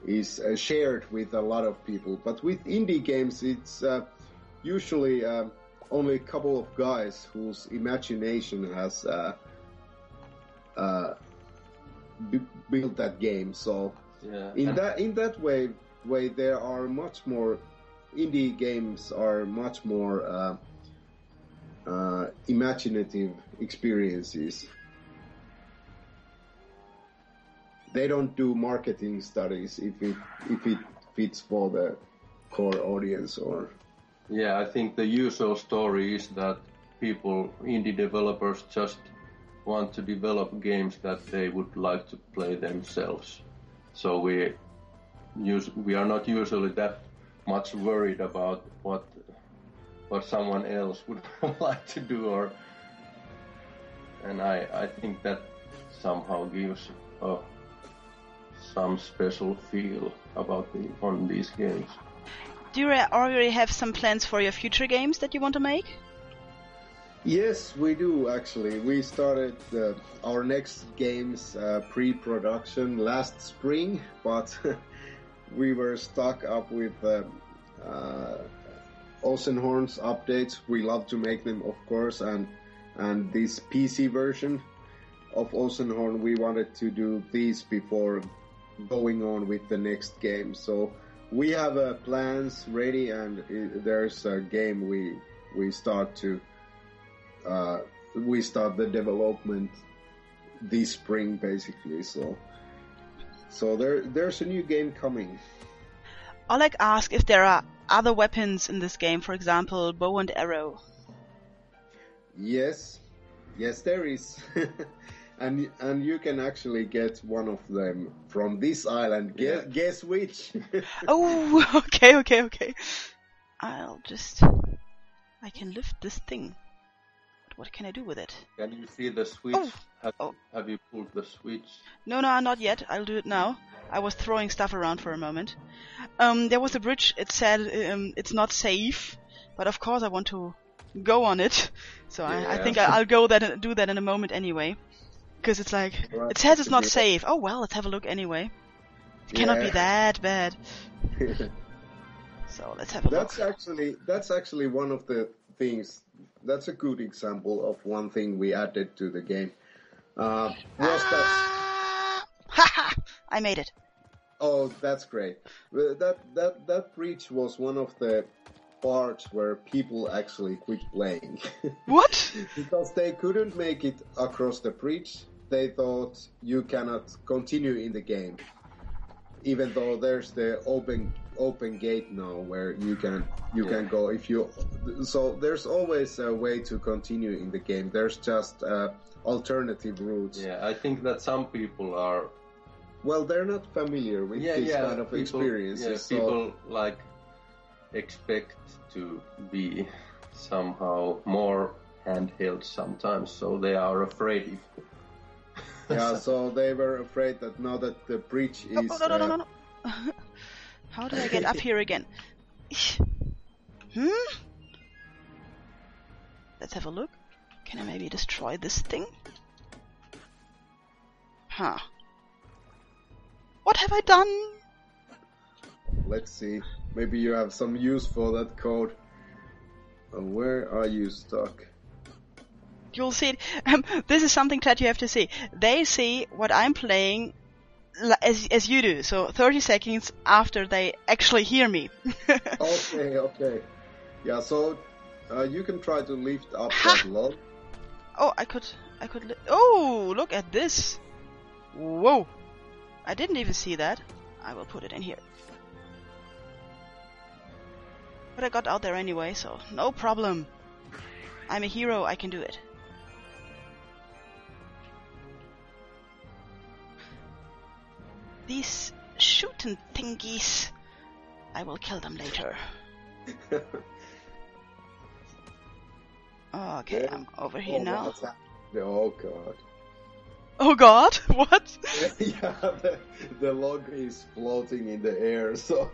is shared with a lot of people. But with indie games, it's usually only a couple of guys whose imagination has built that game. So in that way, there are much more indie games are much more imaginative experiences. They don't do marketing studies if it fits for the core audience or. Yeah, I think the usual story is that indie developers just want to develop games that they would like to play themselves. So we are not usually that much worried about what someone else would like to do, and I think that somehow gives some special feel on these games. Do you already have some plans for your future games that you want to make? Yes, we do actually. We started our next games pre-production last spring, but we were stuck up with Oceanhorn's updates. We love to make them, of course, and this PC version of Oceanhorn, we wanted to do these before going on with the next game. So we have plans ready, and there's a game we start the development this spring, basically. So there's a new game coming. Oleg asked if there are other weapons in this game, for example, bow and arrow. Yes, there is. And you can actually get one of them from this island. Guess which? Oh, okay. I can lift this thing. But what can I do with it? Can you see the switch? Have you pulled the switch? No, not yet. I'll do it now. I was throwing stuff around for a moment. There was a bridge. It said it's not safe, but of course I want to go on it. So yeah. I think I'll do that in a moment anyway. Because it's like, it says it's not safe. Oh well, let's have a look anyway. It cannot be that bad. So let's have a look. That's actually one of the things. That's a good example of one thing we added to the game. I made it. Oh, that's great. That breach was one of the parts where people actually quit playing. What? Because they couldn't make it across the bridge. They thought you cannot continue in the game, even though there's the open gate now where you can go if you. So there's always a way to continue in the game. There's just alternative routes. Yeah, I think that some people are. Well, they're not familiar with this kind of experiences. Yeah, so people like expect to be somehow more handheld sometimes, so they are afraid. Yeah, so they were afraid that now that the bridge is. No. How do I get up here again? Let's have a look. Can I maybe destroy this thing? Huh. What have I done? let's see. Maybe you have some use for that code. Where are you stuck? You'll see it. This is something that you have to see. They see what I'm playing as you do. So 30 seconds after they actually hear me. Okay. Yeah, so you can try to lift up that log. Oh, I could. Oh, look at this. Whoa. I didn't even see that. I will put it in here. But I got out there anyway, so no problem. I'm a hero, I can do it. These shooting thingies, I will kill them later. Okay, Yeah. I'm over here now. Oh god. Oh god, what? Yeah, the log is floating in the air, so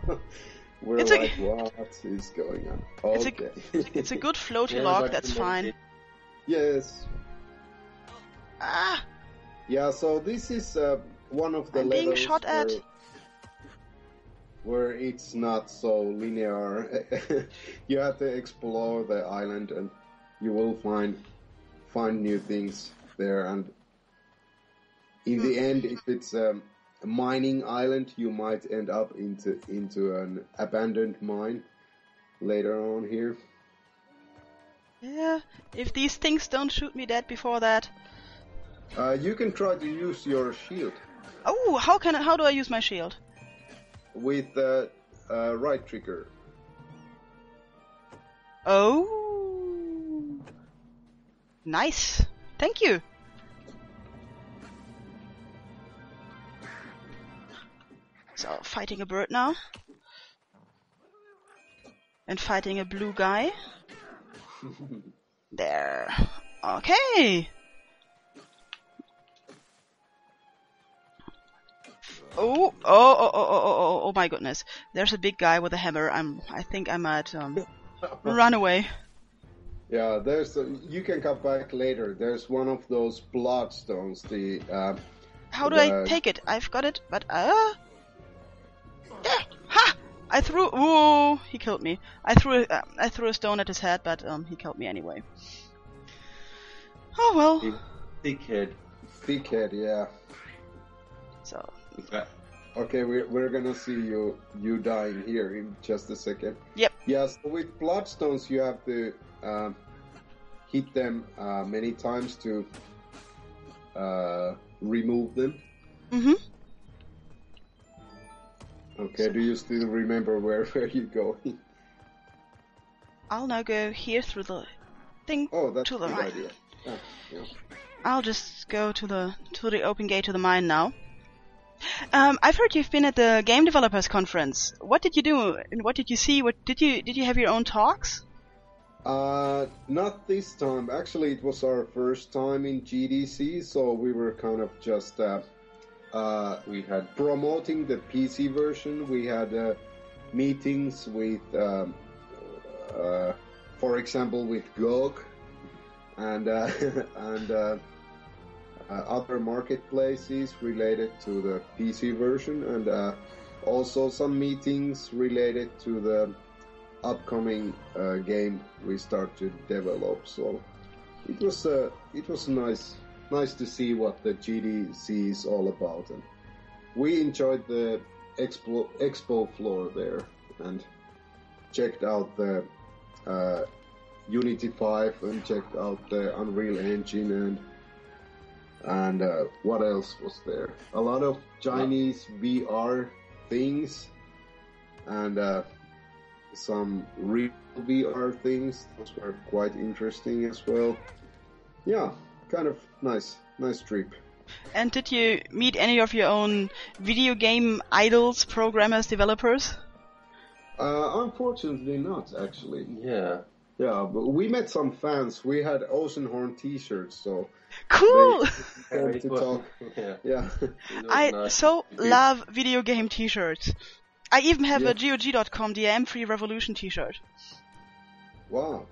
we're It's like, what is going on? Okay. It's a good floaty log, that's fine. Yes. Ah! Yeah, so this is one of the I'm levels being shot at. Where it's not so linear. You have to explore the island, and you will find new things there. And in the end, if it's a mining island, you might end up into an abandoned mine later on here. Yeah, if these things don't shoot me dead before that. You can try to use your shield Oh, how do I use my shield? with the right trigger. Oh, nice. Thank you. So, fighting a bird now. And fighting a blue guy. There. Okay. Oh my goodness. There's a big guy with a hammer. I think I might run away. Yeah, you can come back later. There's one of those bloodstones. How do I take it? I've got it, but there. Ha! I threw. Ooh, he killed me. I threw a stone at his head, but he killed me anyway. Oh well. Thick head. Thick head, yeah. So. Okay, we're gonna see you dying here in just a second. Yep. Yeah, so with bloodstones you have to hit them many times to remove them. Mhm. Okay, do you still remember where you're going? I'll now go here through the thing That's to the a good right. idea. Yeah. I'll just go to the open gate to the mine now. I've heard you've been at the Game Developers Conference. What did you do? And what did you see? What did you have your own talks? Not this time. Actually, it was our first time in GDC, so we were kind of just we had promoting the PC version. We had meetings with, for example, with GOG and other marketplaces related to the PC version, and also some meetings related to the upcoming game we start to develop. So it was nice to see what the GDC is all about, and we enjoyed the expo floor there and checked out the Unity 5 and checked out the Unreal Engine and what else was there? A lot of Chinese VR things and some real VR things. Those were quite interesting as well. Yeah, kind of nice trip. And did you meet any of your own video game idols, programmers, developers? Unfortunately not, actually. Yeah. Yeah, but we met some fans. We had Oceanhorn t-shirts, so... Cool! They came to talk. Yeah. I nice. so love video game t-shirts. I even have a GOG.com DRM-free Revolution t-shirt. Wow.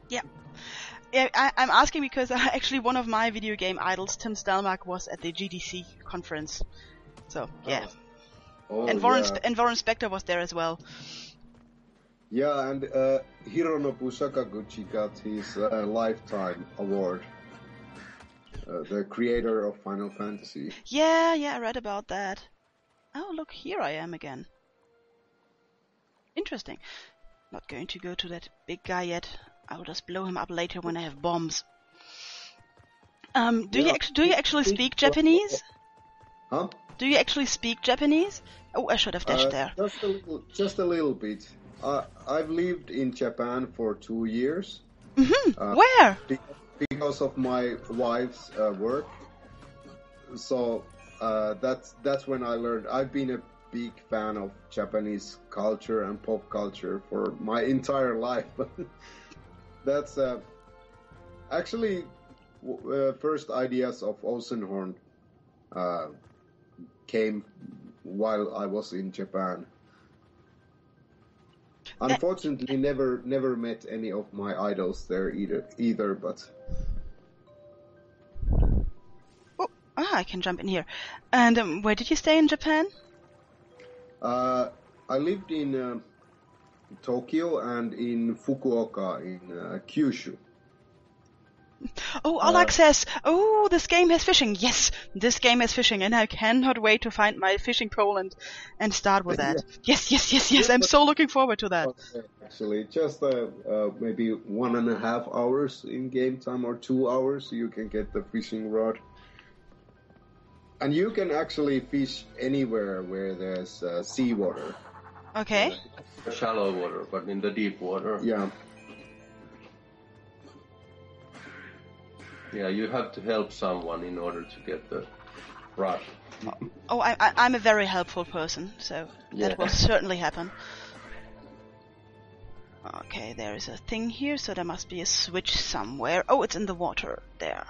Yeah. I'm asking because actually one of my video game idols, Tim Stelmach, was at the GDC conference. So, yeah. Oh, And Warren Spector was there as well. Yeah, and Hironobu Sakaguchi got his Lifetime Award. The creator of Final Fantasy. Yeah, I read about that. Oh, look, here I am again. Interesting. Not going to go to that big guy yet. I'll just blow him up later when I have bombs. Do you actually speak Japanese? Huh? Do you actually speak Japanese? Oh, I should have dashed there. Just a little bit. I've lived in Japan for 2 years. Mm-hmm. Where? Because of my wife's work. So that's when I learned. I've been a big fan of Japanese culture and pop culture for my entire life. That's actually first ideas of Oceanhorn came while I was in Japan. Unfortunately, never met any of my idols there either. But I can jump in here. And where did you stay in Japan? I lived in Tokyo and in Fukuoka in Kyushu. Oh, all access! Oh, this game has fishing! Yes, this game has fishing, and I cannot wait to find my fishing pole and start with that. Yeah. Yes, I'm so looking forward to that. Actually, just maybe 1.5 hours in game time or 2 hours, you can get the fishing rod. And you can actually fish anywhere where there's seawater. Okay. Shallow water, but in the deep water. Yeah. Yeah, you have to help someone in order to get the rod. Oh, I'm a very helpful person, so that will certainly happen. Okay, there is a thing here, so there must be a switch somewhere. Oh, it's in the water. There.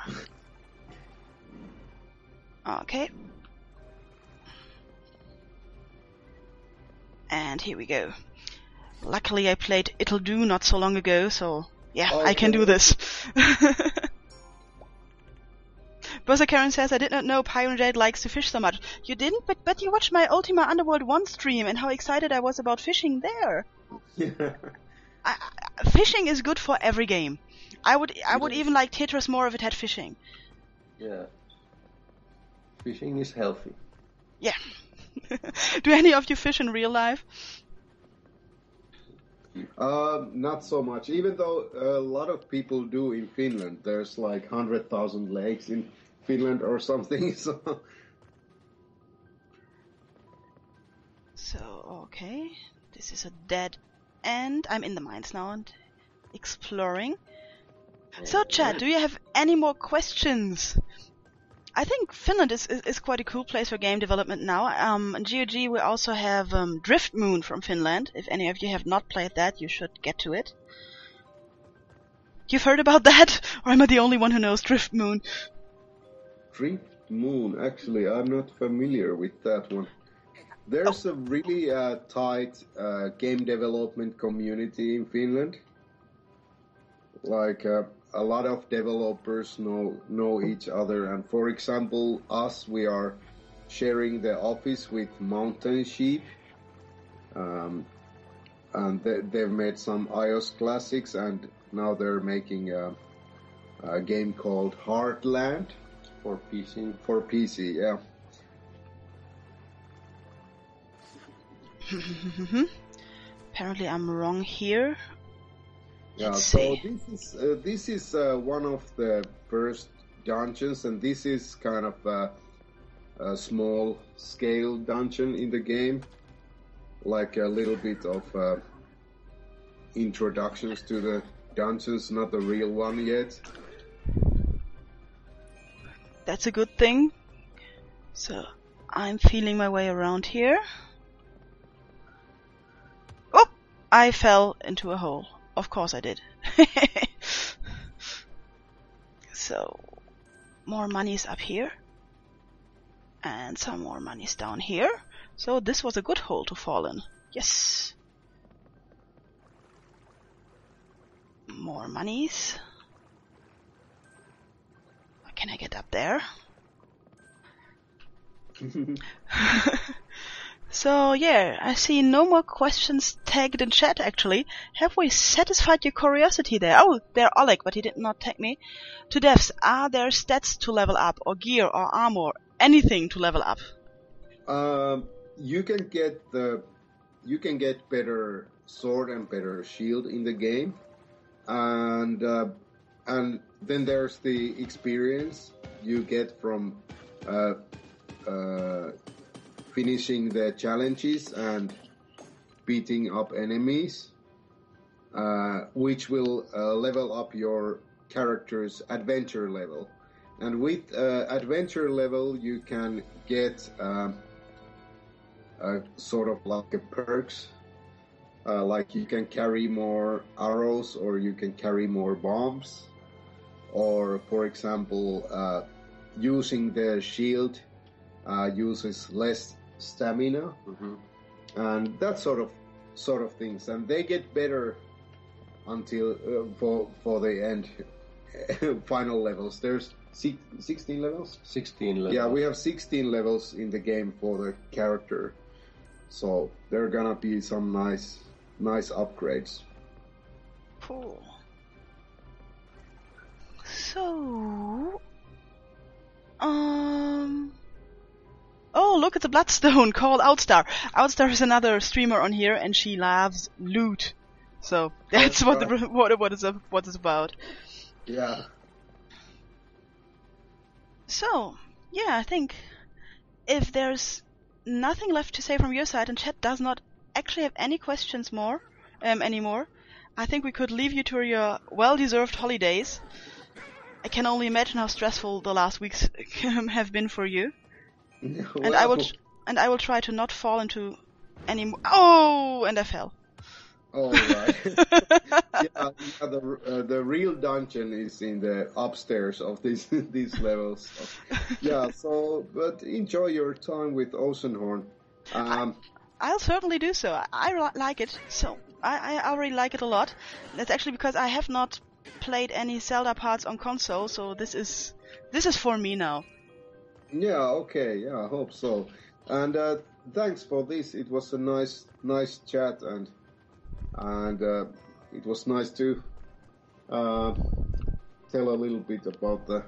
Okay. And here we go. Luckily I played It'll Do not so long ago, so yeah, okay. I can do this. Buzzer Karen says, I did not know Piran Jade likes to fish so much. You didn't? But you watched my Ultima Underworld 1 stream and how excited I was about fishing there. Yeah. Fishing is good for every game. I would even like Tetris more if it had fishing. Yeah. Fishing is healthy. Yeah. Do any of you fish in real life? Not so much. Even though a lot of people do in Finland. There's like 100,000 lakes in Finland or something. So, okay. This is a dead end. I'm in the mines now and exploring. So, chat, do you have any more questions? I think Finland is quite a cool place for game development now. In GOG we also have Drift Moon from Finland. If any of you have not played that, you should get to it. You've heard about that? Or am I the only one who knows Drift Moon? Drift Moon, actually, I'm not familiar with that one. There's a really tight game development community in Finland. Like... a lot of developers know each other, and for example, we are sharing the office with Mountain Sheep, and they've made some iOS classics, and now they're making a game called Heartland for PC. For PC, yeah. Apparently, I'm wrong here. Yeah, so this is one of the first dungeons, and this is kind of a small scale dungeon in the game, like a little bit of introductions to the dungeons, not the real one yet. That's a good thing. So I'm feeling my way around here. Oh, I fell into a hole. Of course I did. So, more money's up here. And some more money's down here. So this was a good hole to fall in. Yes. More monies. Can I get up there? So yeah, I see no more questions tagged in chat actually. Have we satisfied your curiosity there? Oh, there Oleg, but he did not tag me. To devs, are there stats to level up, or gear, or armor, anything to level up? You can get better sword and better shield in the game, and then there's the experience you get from finishing the challenges and beating up enemies, which will level up your character's adventure level. And with adventure level, you can get sort of like a perks, like you can carry more arrows, or you can carry more bombs, or for example, using the shield uses less stamina, and that sort of things, and they get better until for the end final levels. There's 16 levels. 16 levels. Yeah, we have 16 levels in the game for the character, so there are gonna be some nice upgrades. Cool. So, oh, look at the Bloodstone called Outstar. Outstar is another streamer on here, and she loves loot. So that's what it's about. Yeah. So, yeah, I think if there's nothing left to say from your side, and chat does not actually have any questions anymore, I think we could leave you to your well-deserved holidays. I can only imagine how stressful the last weeks have been for you. Well, And I will try to not fall into any more. Oh, and I fell. all right. The real dungeon is in the upstairs of these levels. So, but enjoy your time with Oceanhorn. I'll certainly do so. I like it. So I already like it a lot. That's actually because I have not played any Zelda parts on console, so this is for me now. Yeah, okay, yeah, I hope so. And thanks for this. It was a nice chat, and it was nice to tell a little bit about the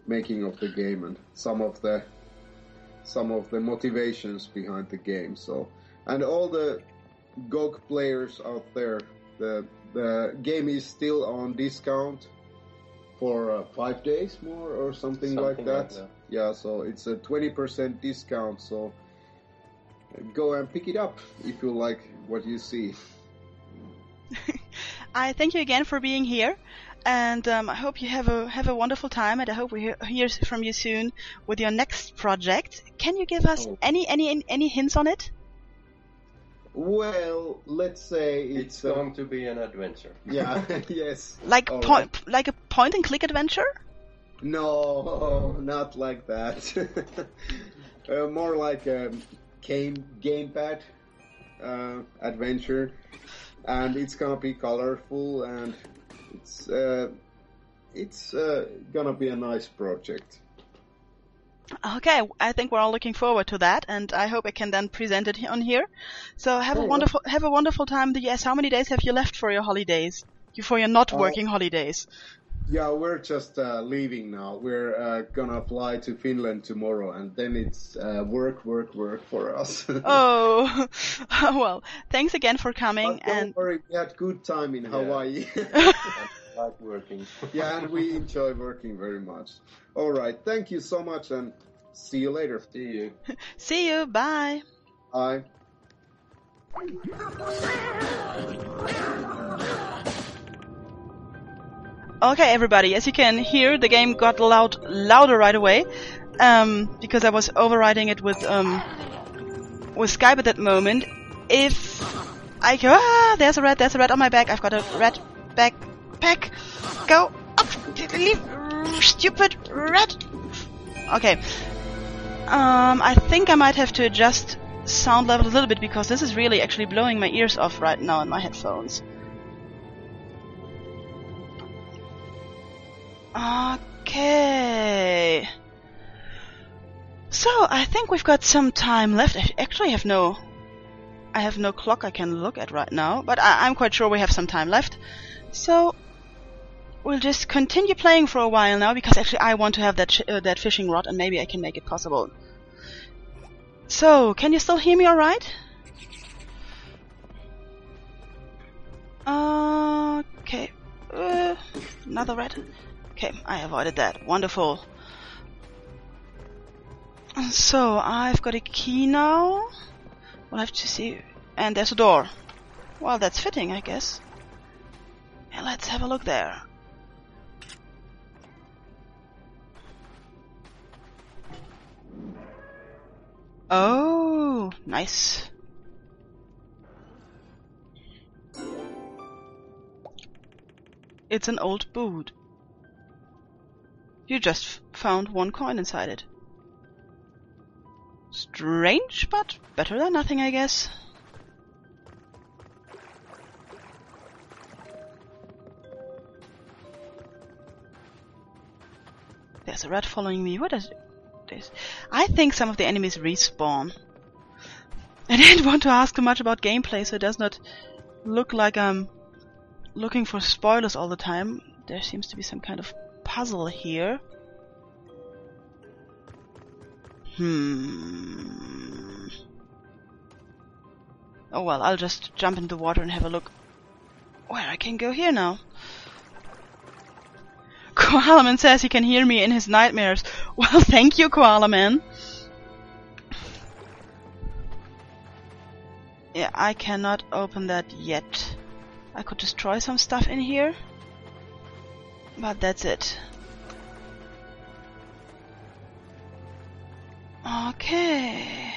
making of the game and some of the motivations behind the game. So, and all the GOG players out there, the game is still on discount for 5 days more or something like that. Yeah, so it's a 20% discount, so go and pick it up if you like what you see. I thank you again for being here, and I hope you have a wonderful time, and I hope we hear from you soon with your next project. Can you give us any hints on it? Well, let's say it's going to be an adventure. Yeah, yes. Like a point and click adventure? No, not like that. More like a gamepad adventure, and it's gonna be colorful, and it's gonna be a nice project. Okay, I think we're all looking forward to that, and I hope I can then present it on here. So have a wonderful time. Yes, how many days have you left for your holidays? For your not working holidays? Yeah, we're just leaving now. We're gonna fly to Finland tomorrow, and then it's work for us. Oh, well, thanks again for coming. But don't worry, we had good time in Hawaii. Like working. Yeah, and we enjoy working very much. All right, thank you so much, and see you later. See you. See you. Bye. Bye. Okay, everybody, as you can hear, the game got louder right away, because I was overriding it with Skype at that moment. If I go, there's a rat on my back. I've got a rat backpack. Go up, leave, stupid rat. Okay. I think I might have to adjust sound level a little bit, because this is really actually blowing my ears off right now in my headphones. Okay. So, I think we've got some time left. I actually have no clock I can look at right now, but I'm quite sure we have some time left. So, we'll just continue playing for a while now, because actually I want to have that fishing rod, and maybe I can make it possible. So, can you still hear me alright? Okay. Another red. Okay, I avoided that. Wonderful. So, I've got a key now. We'll have to see. And there's a door. Well, that's fitting, I guess. Yeah, let's have a look there. Oh, nice. It's an old boot. You just found 1 coin inside it. Strange, but better than nothing, I guess. There's a rat following me. What is this? I think some of the enemies respawn. I didn't want to ask too much about gameplay, so it does not look like I'm looking for spoilers all the time. There seems to be some kind of puzzle here. Oh well, I'll just jump into the water and have a look where I can go here now. Koala Man says he can hear me in his nightmares. Well, thank you, Koala Man. Yeah, I cannot open that yet. I could destroy some stuff in here, but that's it. Okay.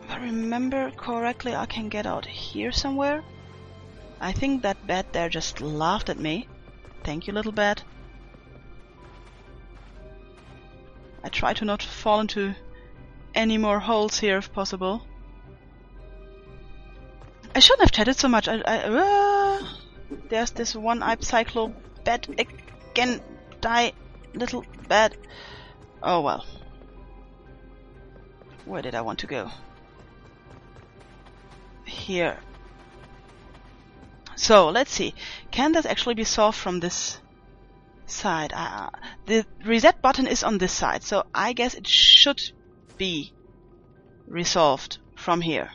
If I remember correctly, I can get out here somewhere. I think that bat there just laughed at me. Thank you, little bat. I try to not fall into any more holes here if possible. I shouldn't have chatted so much. There's this one-eyed cyclo bat again. Die, little bat. Oh well. Where did I want to go? Here. So, let's see. Can this actually be solved from this side? The reset button is on this side, so I guess it should be resolved from here.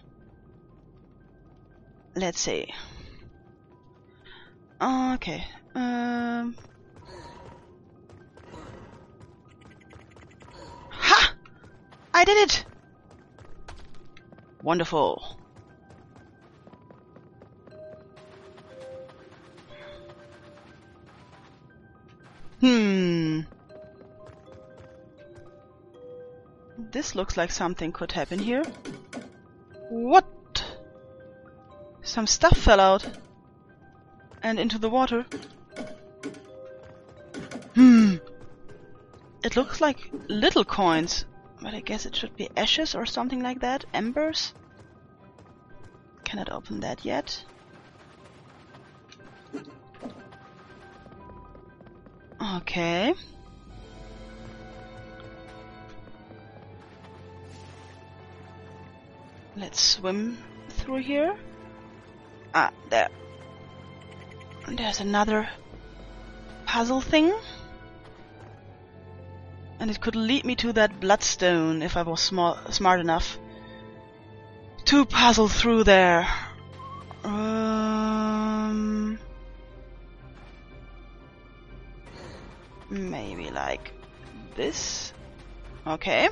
Let's see. Okay. Ha! I did it! Wonderful. This looks like something could happen here. What? Some stuff fell out and into the water. It looks like little coins, but I guess it should be ashes or something like that. Embers. Cannot open that yet. Okay. Let's swim through here. Ah, there. There's another puzzle thing. And it could lead me to that bloodstone if I was smart enough to puzzle through there. Maybe like this. Okay.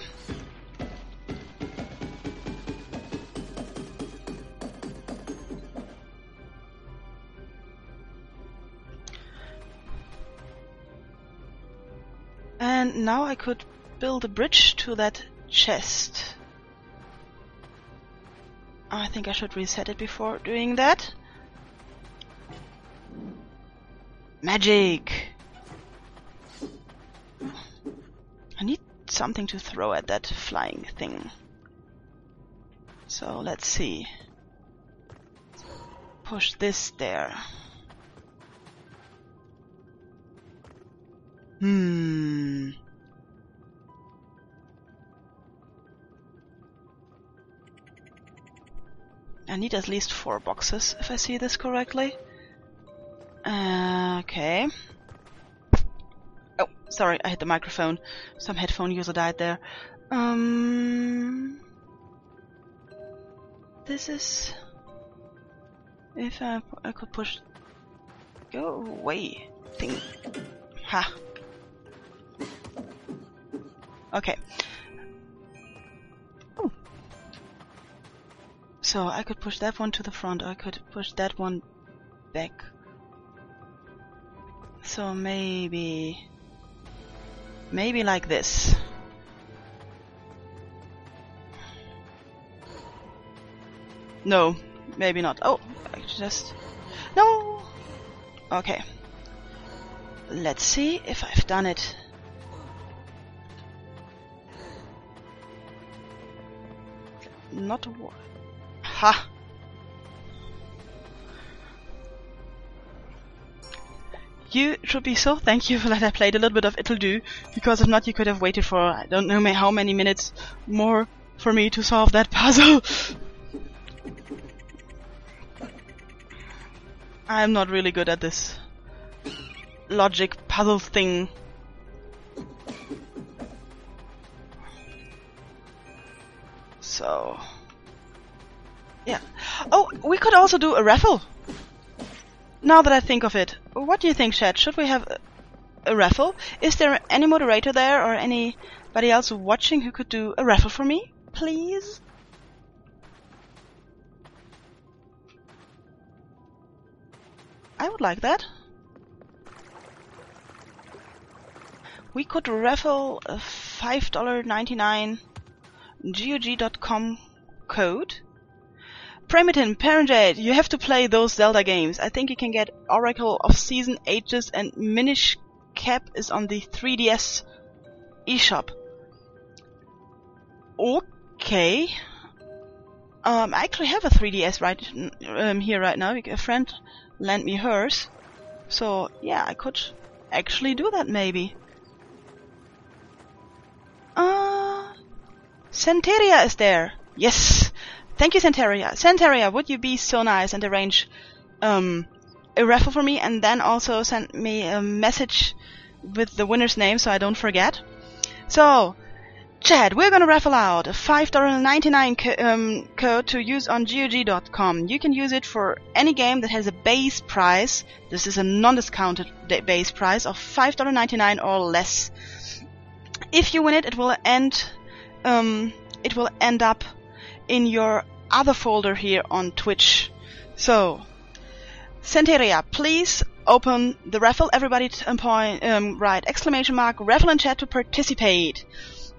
And now I could build a bridge to that chest. I think I should reset it before doing that. Magic! I need something to throw at that flying thing. So let's see. Push this there. need at least 4 boxes, if I see this correctly. Okay. Oh, sorry, I hit the microphone. Some headphone user died there. This is... If I could push... Go away. Thing. Ha. Okay. Oh. So I could push that one to the front, or I could push that one back. So maybe like this. No, maybe not. Oh, I just... No! Okay. Let's see if I've done it. Not a war. Ha! You should be so thankful that I played a little bit of It'll Do, because if not you could have waited for I don't know how many minutes more for me to solve that puzzle. I'm not really good at this logic puzzle thing. So... yeah. Oh, we could also do a raffle! Now that I think of it. What do you think, chat? Should we have a raffle? Is there any moderator there or anybody else watching who could do a raffle for me? Please? I would like that. We could raffle a $5.99 GOG.com code. Primitin, Paranjade, you have to play those Zelda games. I think you can get Oracle of Season Ages and Minish Cap is on the 3DS eShop. Okay. I actually have a 3DS here right now. A friend lent me hers. So, yeah, I could actually do that maybe. Centeria is there. Yes. Thank you, Centeria. Centeria, would you be so nice and arrange a raffle for me and then also send me a message with the winner's name so I don't forget? So, Chad, we're gonna raffle out a $5.99 code to use on GOG.com. You can use it for any game that has a base price. This is a non-discounted base price of $5.99 or less. If you win it, it will end up in your other folder here on Twitch. So, Centeria, please open the raffle. Everybody write !! raffle in chat to participate.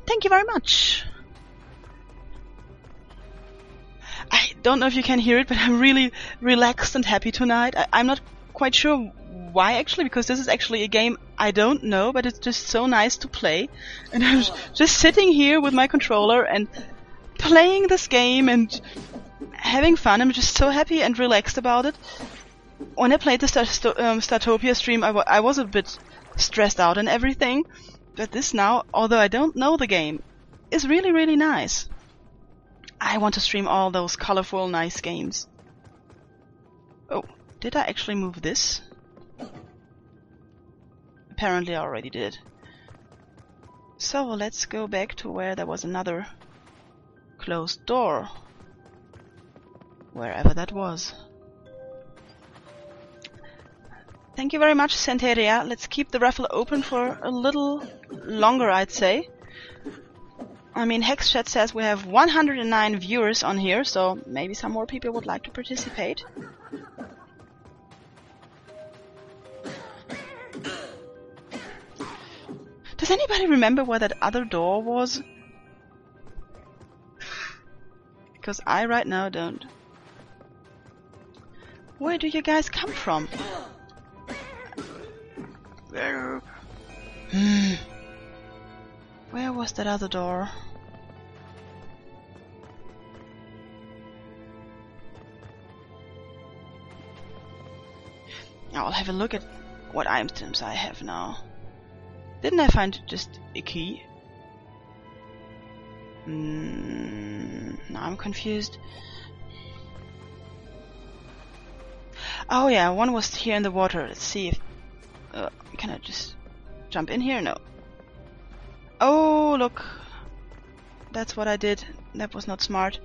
Thank you very much. I don't know if you can hear it, but I'm really relaxed and happy tonight. I'm not quite sure why actually, because this is actually a game I don't know, but it's just so nice to play. And I'm just sitting here with my controller and playing this game and having fun. I'm just so happy and relaxed about it. When I played the Startopia stream, I was a bit stressed out and everything. But this now, although I don't know the game, is really, really nice. I want to stream all those colorful, nice games. Oh, did I actually move this? Apparently I already did. So let's go back to where there was another closed door. Wherever that was. Thank you very much, Centeria. Let's keep the raffle open for a little longer, I'd say. I mean, Hexchat says we have 109 viewers on here, so maybe some more people would like to participate. Does anybody remember where that other door was? Because I right now don't. Where do you guys come from? Where was that other door? I'll have a look at what items I have now. Didn't I find just a key? Now I'm confused. Oh yeah, one was here in the water. Let's see if... can I just jump in here? No. Oh, look. That's what I did. That was not smart.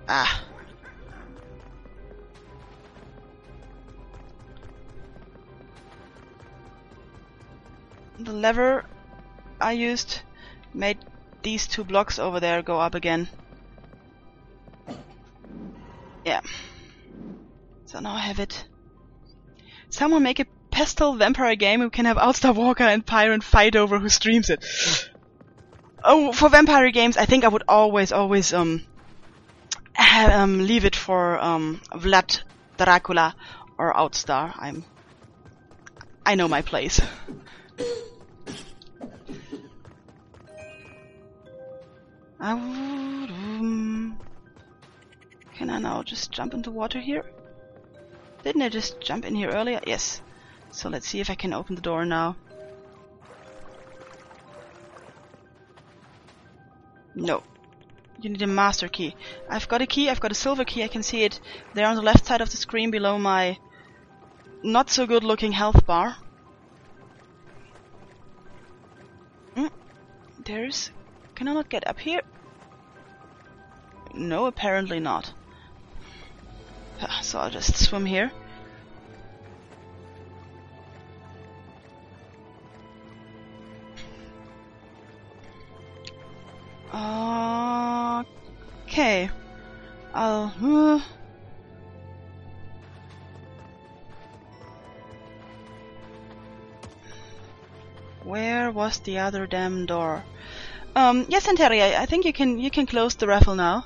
Ah. The lever I used made these 2 blocks over there go up again. Yeah. So now I have it. Someone make a pastel vampire game who can have Outstar Walker and Piran fight over who streams it. Oh, for vampire games, I think I would always leave it for Vlad, Dracula, or Outstar. I know my place. Can I now just jump into water here? Didn't I just jump in here earlier? Yes. So let's see if I can open the door now. No. You need a master key. I've got a key, I've got a silver key, I can see it there on the left side of the screen below my not so good looking health bar. There's... Can I not get up here? No, apparently not. So I'll just swim here. Okay. I'll... Where was the other damn door? Yes, Anteria, I think you can close the raffle now.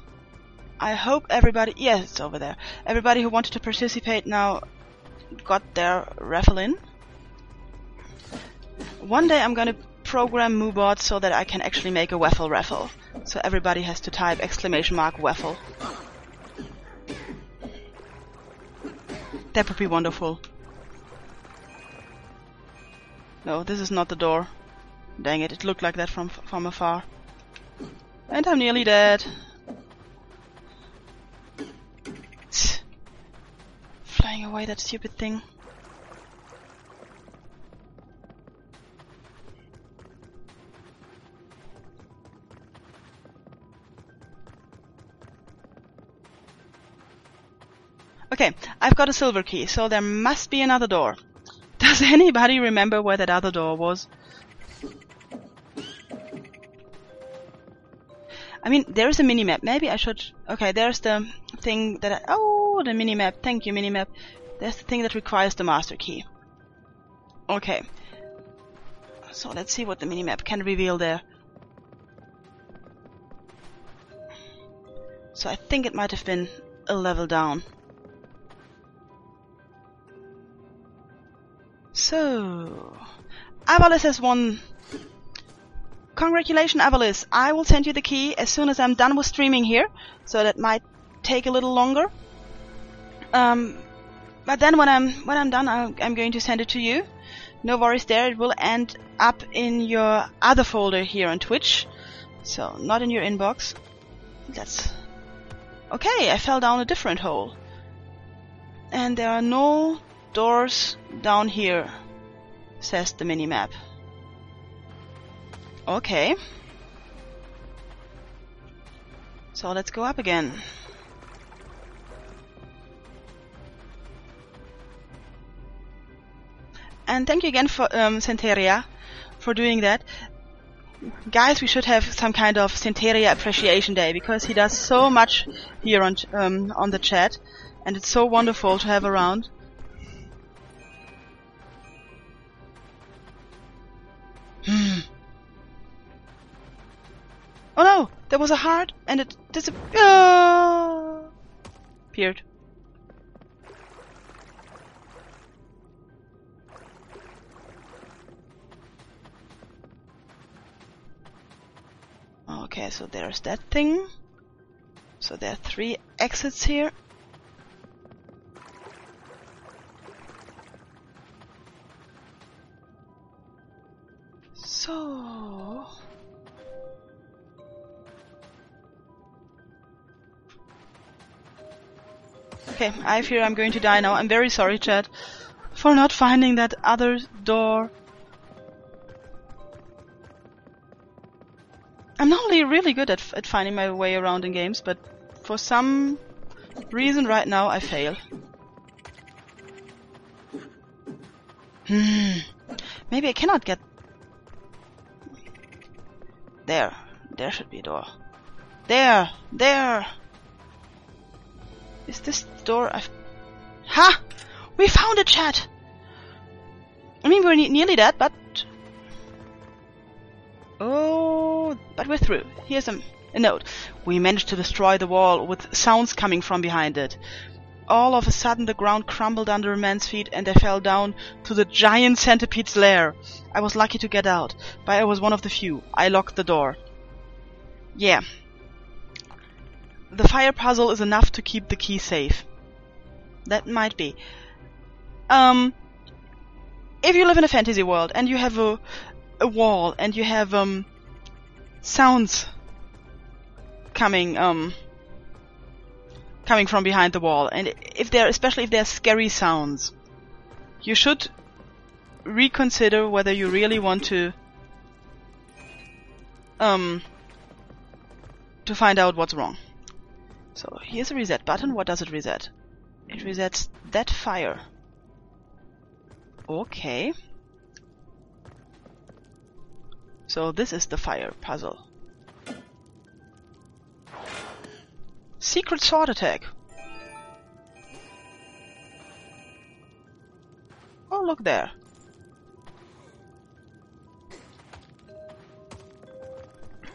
I hope everybody... Yes, it's over there. Everybody who wanted to participate now got their raffle in. One day I'm gonna program MooBot so that I can actually make a waffle raffle. So everybody has to type !waffle. That would be wonderful. No, this is not the door. Dang it, it looked like that from afar. And I'm nearly dead. Flying away, that stupid thing. Okay, I've got a silver key, so there must be another door. Does anybody remember where that other door was? I mean, there's a minimap. Maybe I should... Okay, there's the thing that oh, the minimap. Thank you, minimap. There's the thing that requires the master key. Okay. So let's see what the minimap can reveal there. So I think it might have been a level down. So... Avalis has won. Congratulations, Avalis. I will send you the key as soon as I'm done with streaming here. So that might take a little longer. But then when I'm done, I'm going to send it to you. No worries there. It will end up in your other folder here on Twitch. So, not in your inbox. That's... Okay, I fell down a different hole. And there are no doors down here, says the minimap. Okay. So let's go up again. And thank you again for Centeria for doing that. Guys, we should have some kind of Centeria Appreciation Day because he does so much here on the chat, and it's so wonderful to have around. Oh no! There was a heart and it disappeared. Okay, so there's that thing. So there are 3 exits here. So... Okay, I fear I'm going to die now. I'm very sorry, chat, for not finding that other door. I'm normally really good at finding my way around in games, but for some reason right now I fail. Maybe I cannot get... There. There should be a door. There! There! Is this door... Ha! We found it, chat! I mean, we're nearly dead, but... Oh... But we're through. Here's a note. We managed to destroy the wall with sounds coming from behind it. All of a sudden the ground crumbled under a man's feet and they fell down to the giant centipede's lair. I was lucky to get out, but I was one of the few. I locked the door. Yeah. The fire puzzle is enough to keep the key safe. That might be. If you live in a fantasy world and you have a wall and you have sounds coming from behind the wall, and especially if they're scary sounds, you should reconsider whether you really want to find out what's wrong. So here's a reset button. What does it reset? It resets that fire. Okay. So this is the fire puzzle. Secret sword attack. Oh, look there.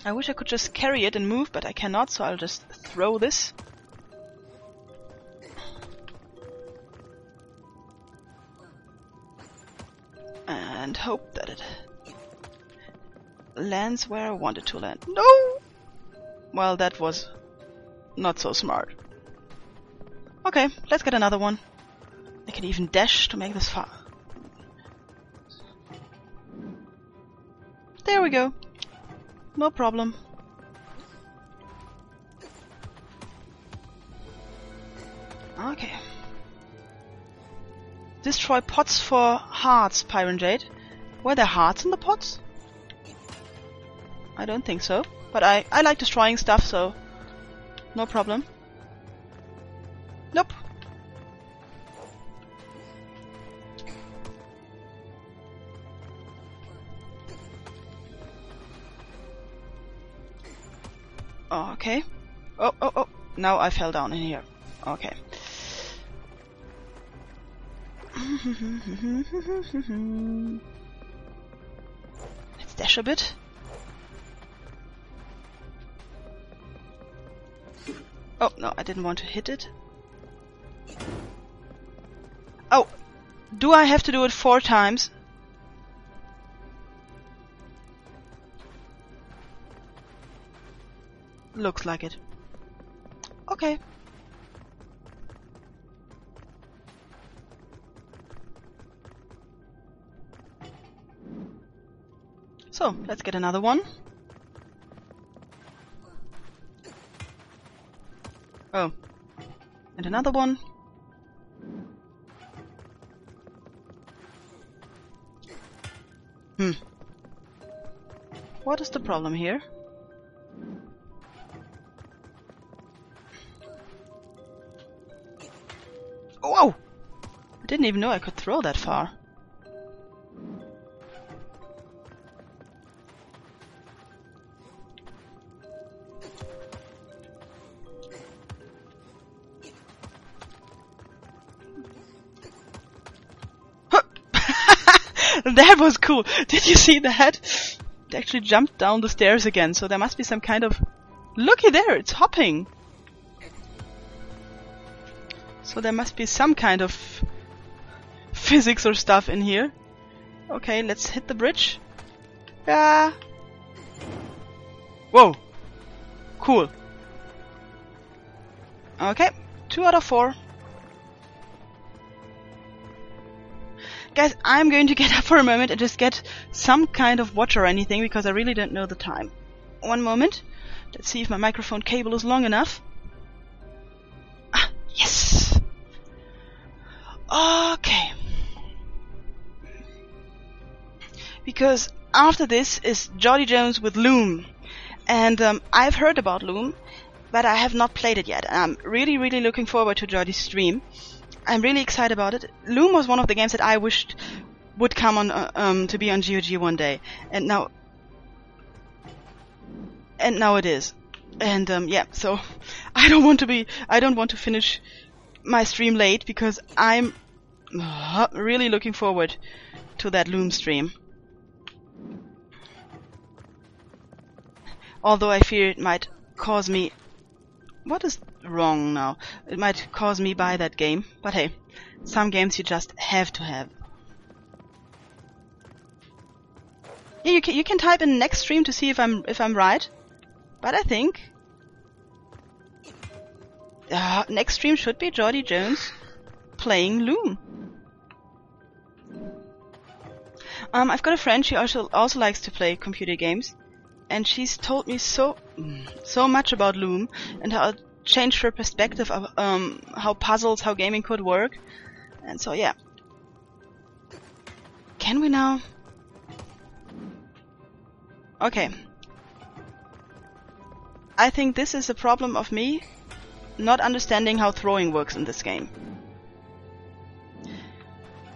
I wish I could just carry it and move, but I cannot, so I'll just throw this. And hope that it lands where I want it to land. No! Well, that was not so smart. Okay, let's get another one. I can even dash to make this far. There we go. No problem. Okay. Destroy pots for hearts, Piran Jade. Were there hearts in the pots? I don't think so. But I like destroying stuff, so no problem. Nope. Okay. Oh. Now I fell down in here. Okay. Let's dash a bit. Oh, no, I didn't want to hit it. Oh! Do I have to do it 4 times? Looks like it. Okay. So, let's get another one. Oh. And another one. What is the problem here? Whoa! I didn't even know I could throw that far. That was cool! Did you see that? It actually jumped down the stairs again, so there must be some kind of... Looky there, it's hopping! So there must be some kind of physics or stuff in here. Okay, let's hit the bridge. Ah! Whoa! Cool. Okay, 2 out of 4. Guys, I'm going to get up for a moment and just get some kind of watch or anything, because I really don't know the time. One moment. Let's see if my microphone cable is long enough. Ah, yes! Okay. Because after this is Jolly Jones with Loom. And I've heard about Loom, but I have not played it yet. I'm really, really looking forward to Jolly's stream. I'm really excited about it. Loom was one of the games that I wished would come on to be on GOG one day, and now it is. And yeah, so I don't want to finish my stream late because I'm really looking forward to that Loom stream. Although I fear it might cause me... What is wrong now? It might cause me buy that game. But hey, some games you just have to have. Yeah, you can type in next stream to see if I'm right. But I think next stream should be Jolly Jones playing Loom. I've got a friend, she also likes to play computer games. And she's told me so much about Loom and how it changed her perspective of how puzzles, how gaming could work. And so yeah. Can we now? Okay. I think this is a problem of me not understanding how throwing works in this game.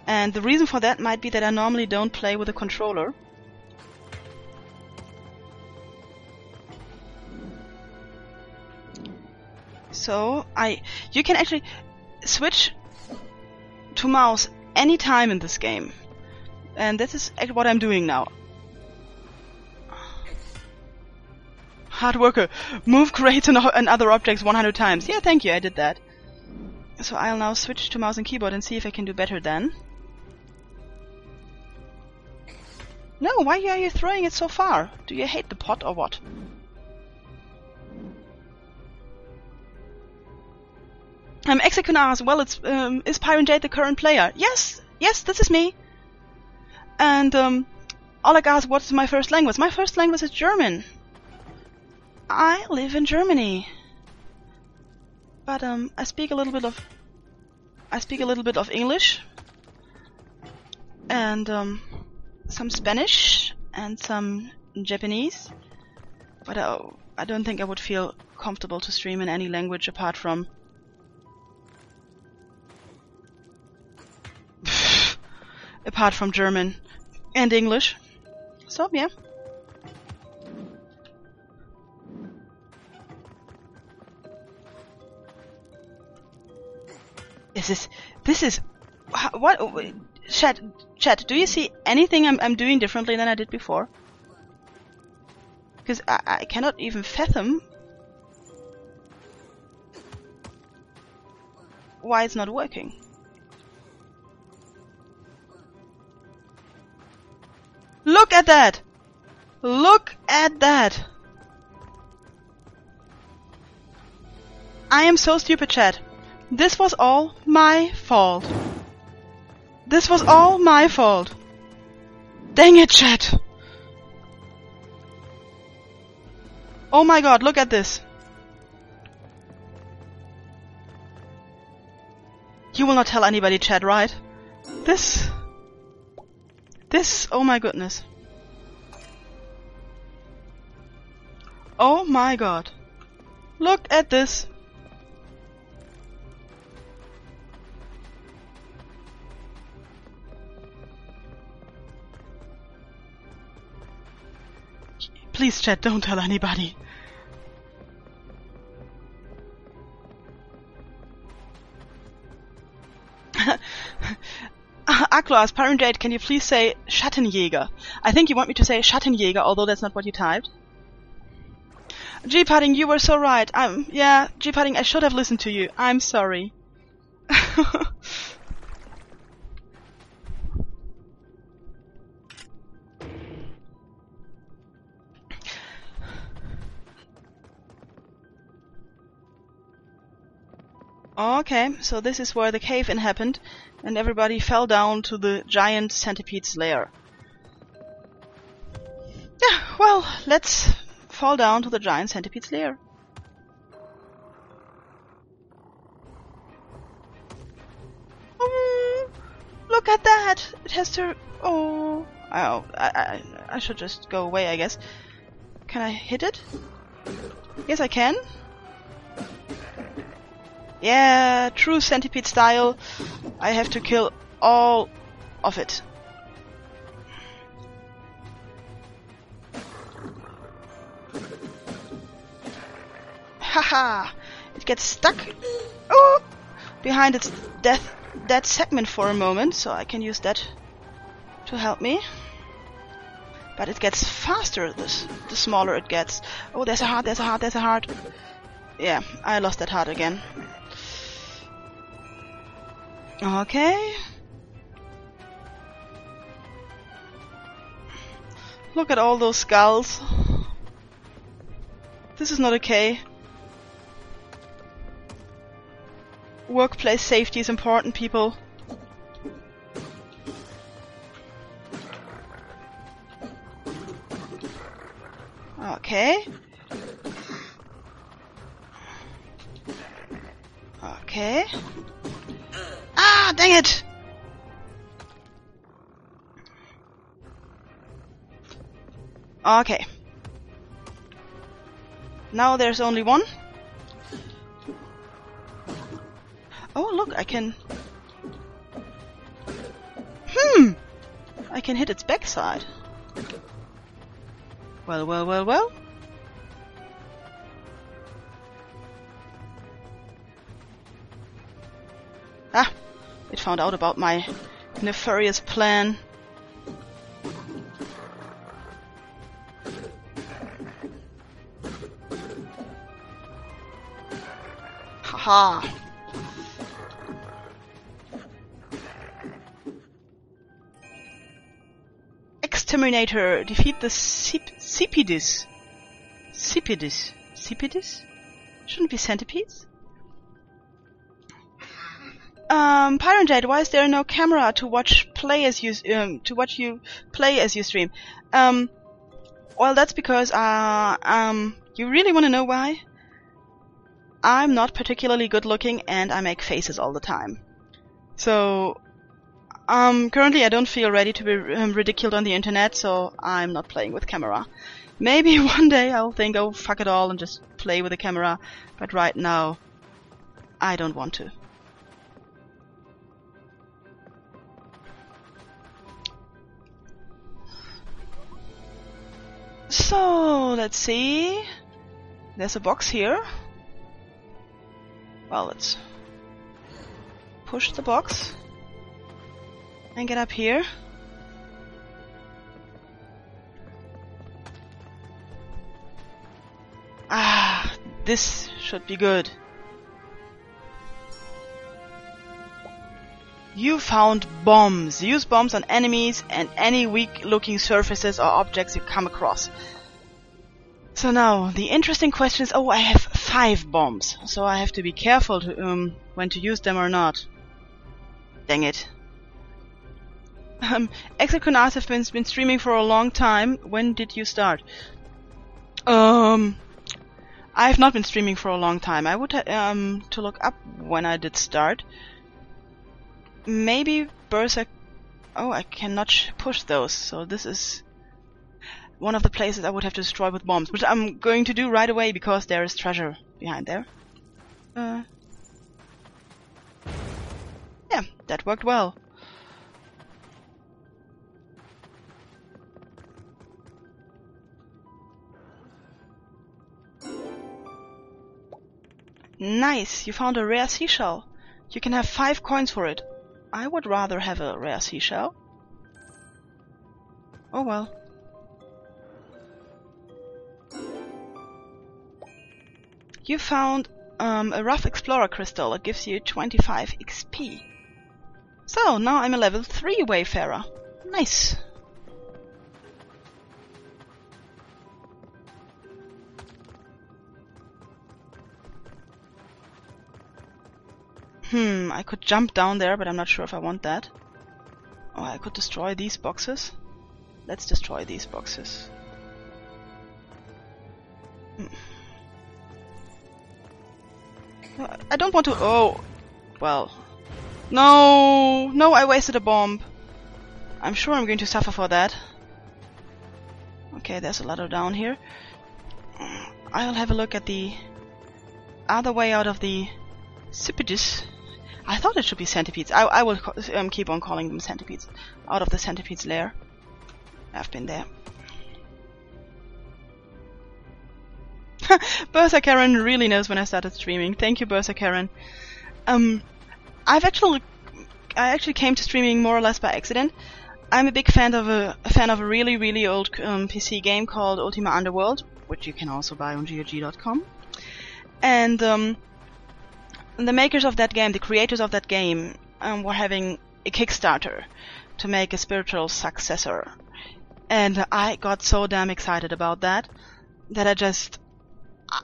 And the reason for that might be that I normally don't play with a controller. So you can actually switch to mouse any time in this game, and this is what I'm doing now. Hard worker, move crates and other objects 100 times. Yeah, thank you, I did that. So I'll now switch to mouse and keyboard and see if I can do better then. No, why are you throwing it so far? Do you hate the pot or what? Execun asks, well, is Piran Jade the current player? Yes, this is me. And Oleg asks, what's my first language? My first language is German. I live in Germany. But I speak a little bit of English and some Spanish and some Japanese. But I don't think I would feel comfortable to stream in any language apart from German and English. So yeah. This is what chat, do you see anything I'm doing differently than I did before? Because I cannot even fathom why it's not working. Look at that! Look at that! I am so stupid, chat. This was all my fault. This was all my fault. Dang it, chat. Oh my god, look at this. You will not tell anybody, chat, right? This, oh my goodness. Oh my god. Look at this. Please, chat, don't tell anybody. Aklo asks, Piran Jade, can you please say Schattenjäger? I think you want me to say Schattenjäger, although that's not what you typed. G-Pudding, you were so right. Yeah, G-Pudding, I should have listened to you. I'm sorry. Okay, so this is where the cave-in happened, and everybody fell down to the giant centipede's lair. Yeah, well, let's fall down to the giant centipede's lair. Look at that! It has to... Oh, I should just go away, I guess. Can I hit it? Yes, I can. Yeah, true centipede style. I have to kill all of it. Haha! It gets stuck behind its dead segment for a moment, so I can use that to help me. But it gets faster the smaller it gets. Oh, there's a heart, there's a heart, there's a heart. Yeah, I lost that heart again. Okay. Look at all those skulls. This is not okay. Workplace safety is important, people. Okay. Okay. Ah, dang it! Okay. Now there's only one. Oh, look, I can... I can hit its backside. Well, well, well, well. Ah! It found out about my nefarious plan. Haha! Exterminator! Defeat the Cipidus. Cipidus? Cipidus? Shouldn't be centipedes? Piran Jade, why is there no camera to watch you play as you stream? Well, that's because you really want to know why? I'm not particularly good looking and I make faces all the time. So currently I don't feel ready to be ridiculed on the internet, so I'm not playing with camera. Maybe one day I'll think, oh fuck it all, and just play with the camera, but right now I don't want to. So, let's see. There's a box here. Well, let's push the box and get up here. Ah, this should be good. You found bombs. Use bombs on enemies and any weak-looking surfaces or objects you come across. So now, the interesting question is, oh, I have 5 bombs, so I have to be careful to, when to use them or not. Dang it. Exoconars have been streaming for a long time. When did you start? I have not been streaming for a long time. I would to look up when I did start. Maybe Berserk... Oh, I cannot push those, so this is one of the places I would have to destroy with bombs, which I'm going to do right away because there is treasure behind there. Yeah, that worked well. Nice, you found a rare seashell. You can have 5 coins for it. I would rather have a rare seashell. Oh well. You found a rough explorer crystal. It gives you 25 XP. So, now I'm a level 3 wayfarer. Nice. I could jump down there, but I'm not sure if I want that. Oh, I could destroy these boxes. Let's destroy these boxes. I don't want to... Oh! Well... No! No, I wasted a bomb. I'm sure I'm going to suffer for that. Okay, there's a ladder down here. I'll have a look at the other way out of the centipedes. I thought it should be centipedes. I will keep on calling them centipedes. Out of the centipedes lair. I've been there. Bertha Karen really knows when I started streaming. Thank you, Bertha Karen. I actually came to streaming more or less by accident. I'm a big fan of a really, really old PC game called Ultima Underworld, which you can also buy on GOG.com. And the makers of that game, the creators of that game, were having a Kickstarter to make a spiritual successor. And I got so damn excited about that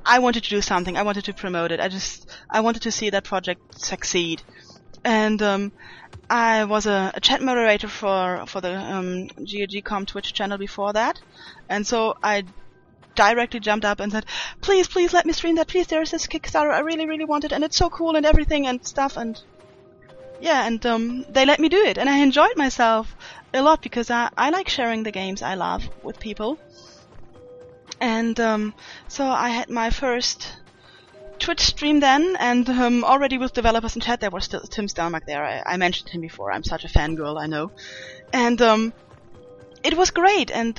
I wanted to do something. I wanted to promote it. I wanted to see that project succeed. And I was a chat moderator for the GOG.com Twitch channel before that. And so I directly jumped up and said, please let me stream that. Please, there's this Kickstarter. I really, really want it. And it's so cool and everything and stuff. And yeah, and they let me do it. And I enjoyed myself a lot because I like sharing the games I love with people. And so I had my first Twitch stream then, and already with developers in chat. There was still Tim Stelmach there. I mentioned him before. I'm such a fangirl, I know. And it was great. And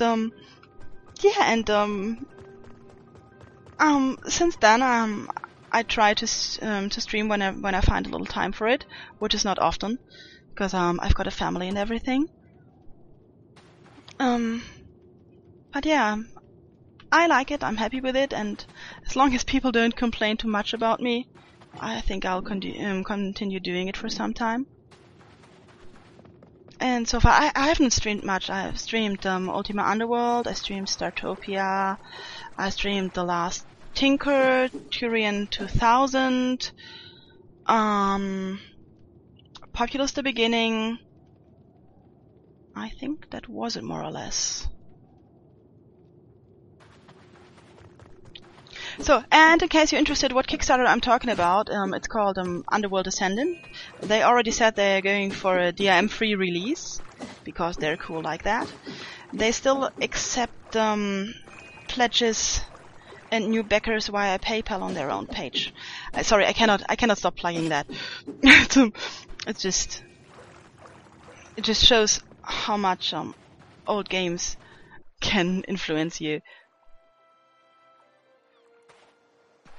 since then I try to stream when I find a little time for it, which is not often, because I've got a family and everything. But yeah, I like it. I'm happy with it, and as long as people don't complain too much about me, I think I'll continue doing it for some time. And so far, I haven't streamed much. I've streamed Ultima Underworld, I streamed Startopia, I streamed The Last Tinker, Turian 2000, Populous the Beginning. I think that was it more or less. So, and in case you're interested what Kickstarter I'm talking about, it's called Underworld Ascendant. They already said they're going for a DRM-free release, because they're cool like that. They still accept pledges and new backers via PayPal on their own page. Sorry, I cannot stop plugging that. It just shows how much old games can influence you.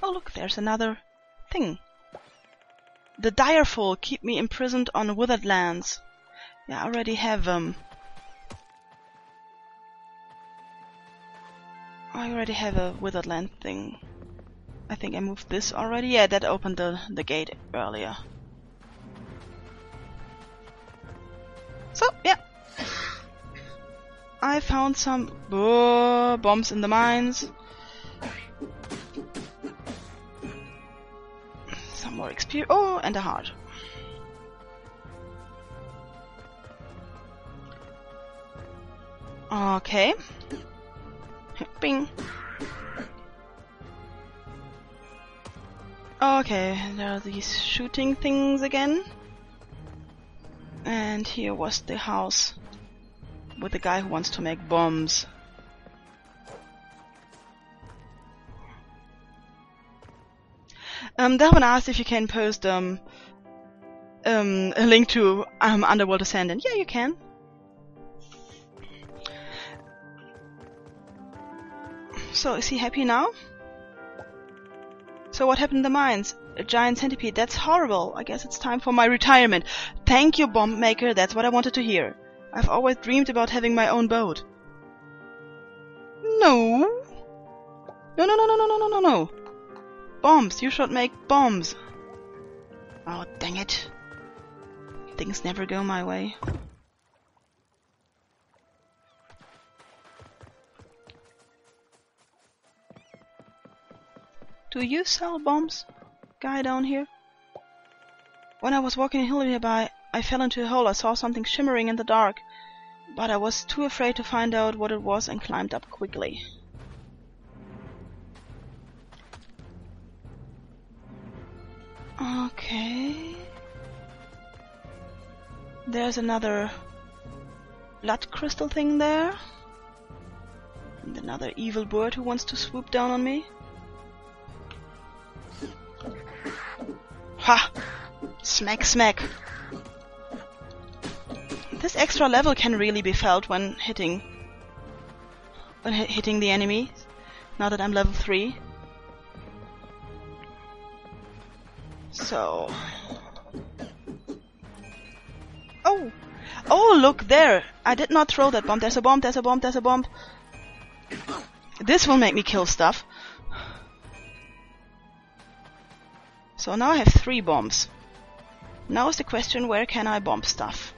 Oh look, there's another thing. The Direful keep me imprisoned on withered lands. Yeah, I already have a withered land thing. I think I moved this already. Yeah, that opened the gate earlier. So yeah, I found some bombs in the mines. Some more XP. Oh, and a heart. Okay. Bing. Okay, there are these shooting things again. And here was the house with the guy who wants to make bombs. Delvin asked if you can post a link to Underworld Ascendant. Yeah, you can. So, is he happy now? So what happened in the mines? A giant centipede. That's horrible. I guess it's time for my retirement. Thank you, Bomb Maker. That's what I wanted to hear. I've always dreamed about having my own boat. No. No. Bombs. You should make bombs. Oh, dang it. Things never go my way. Do you sell bombs, guy down here? When I was walking a hill nearby, I fell into a hole. I saw something shimmering in the dark, but I was too afraid to find out what it was and climbed up quickly. Okay. There's another blood crystal thing there. And another evil bird who wants to swoop down on me. Ha! Smack, smack. This extra level can really be felt when hitting the enemy. Now that I'm level 3. So... Oh! Oh, look there! I did not throw that bomb. There's a bomb, there's a bomb, there's a bomb. This will make me kill stuff. So now I have 3 bombs. Now is the question, where can I bomb stuff?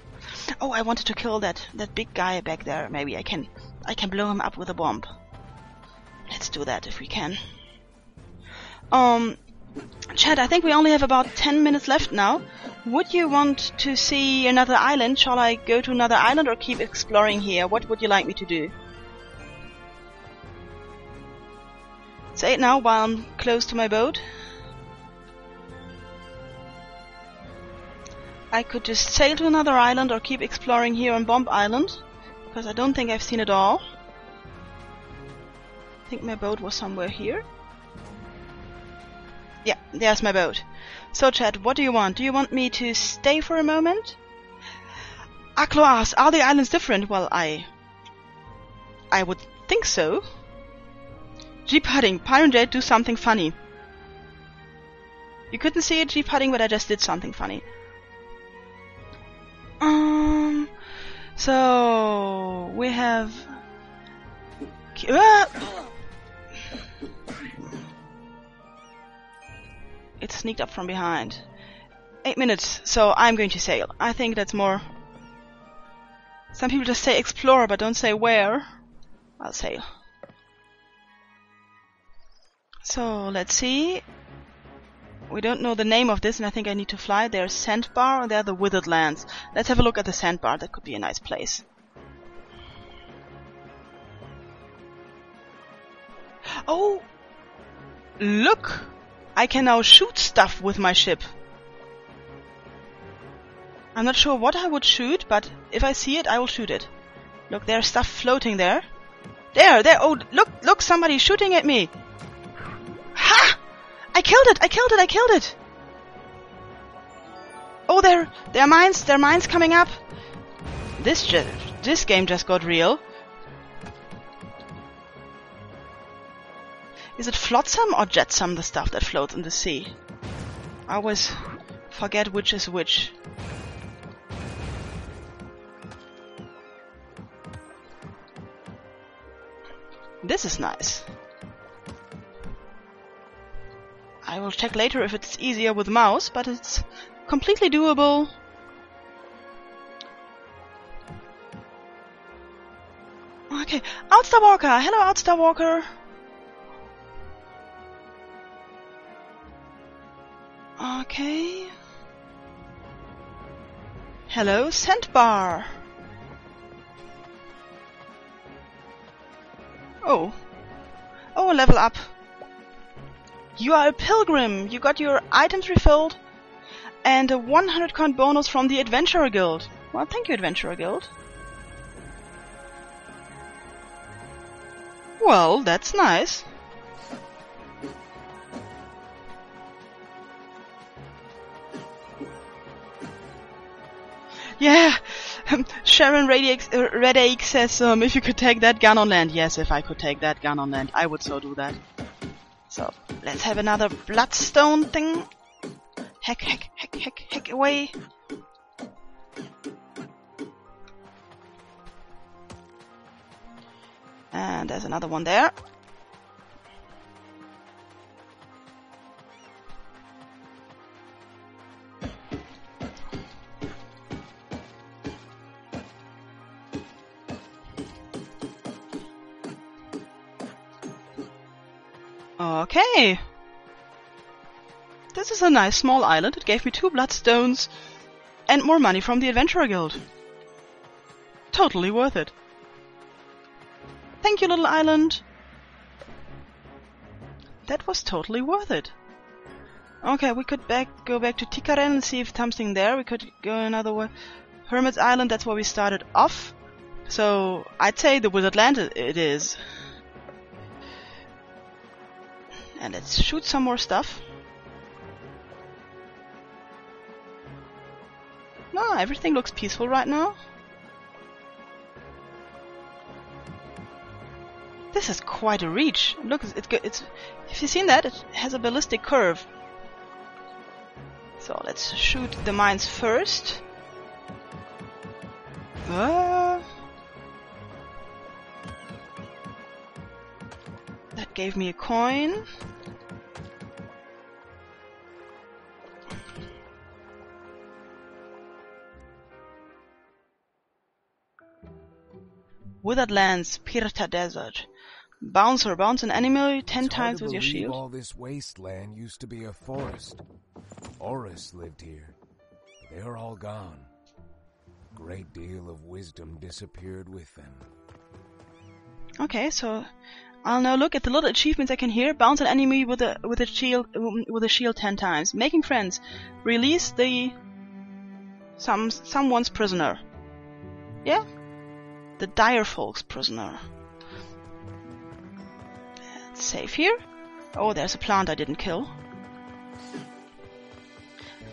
Oh, I wanted to kill that big guy back there. Maybe I can blow him up with a bomb. Let's do that if we can. Chat, I think we only have about 10 minutes left now. Would you want to see another island? Shall I go to another island or keep exploring here? What would you like me to do? Say it now while I'm close to my boat. I could just sail to another island or keep exploring here on Bomb Island, because I don't think I've seen it all. I think my boat was somewhere here. Yeah, there's my boat. So chat, what do you want? Do you want me to stay for a moment? Aklo asks, are the islands different? Well, I would think so. Jeep Hudding, Piran Jade, do something funny. You couldn't see it, Jeep Hudding, but I just did something funny. So we have it sneaked up from behind. 8 minutes, so I'm going to sail. I think that's more. Some people just say explore but don't say where. I'll sail. So let's see. We don't know the name of this, and I think I need to fly. There's Sandbar, and there are the Withered Lands. Let's have a look at the Sandbar. That could be a nice place. Oh! Look! I can now shoot stuff with my ship. I'm not sure what I would shoot, but if I see it, I will shoot it. Look, there's stuff floating there. There! Oh, look! Somebody's shooting at me! Ha! I killed it! Oh, there are mines coming up. This game just got real. Is it flotsam or jetsam, the stuff that floats in the sea? I always forget which is which. This is nice. I will check later if it's easier with mouse, but it's completely doable. Okay, Outstar Walker! Hello, Outstar Walker! Okay. Hello, Sandbar! Oh, level up. You are a pilgrim. You got your items refilled and a 100 coin bonus from the Adventurer Guild. Well, thank you, Adventurer Guild. Well, that's nice. Yeah, Sharon Redake says, if you could take that gun on land. Yes, if I could take that gun on land, I would so do that. So, let's have another bloodstone thing. Heck away. And there's another one there. Okay. This is a nice small island. It gave me 2 bloodstones and more money from the Adventurer Guild. Totally worth it. Thank you, little island. That was totally worth it. Okay, we could go back to Tikaren and see if something there. We could go another way. Hermit's Island, that's where we started off. So I'd say the Wizard Land it is. And let's shoot some more stuff. No, everything looks peaceful right now. This is quite a reach. Look, it's have you seen that? It has a ballistic curve. So let's shoot the mines first. That gave me a coin. Withered Lands, Pirta Desert. Bounce an enemy 10 times with your shield. All this wasteland used to be a forest. Forests lived here. They are all gone. A great deal of wisdom disappeared with them. Okay, so I'll now look at the little achievements I can hear. Bounce an enemy with a shield 10 times. Making friends. Release someone's prisoner. Yeah? The dire folk's prisoner. Save here. Oh, there's a plant I didn't kill.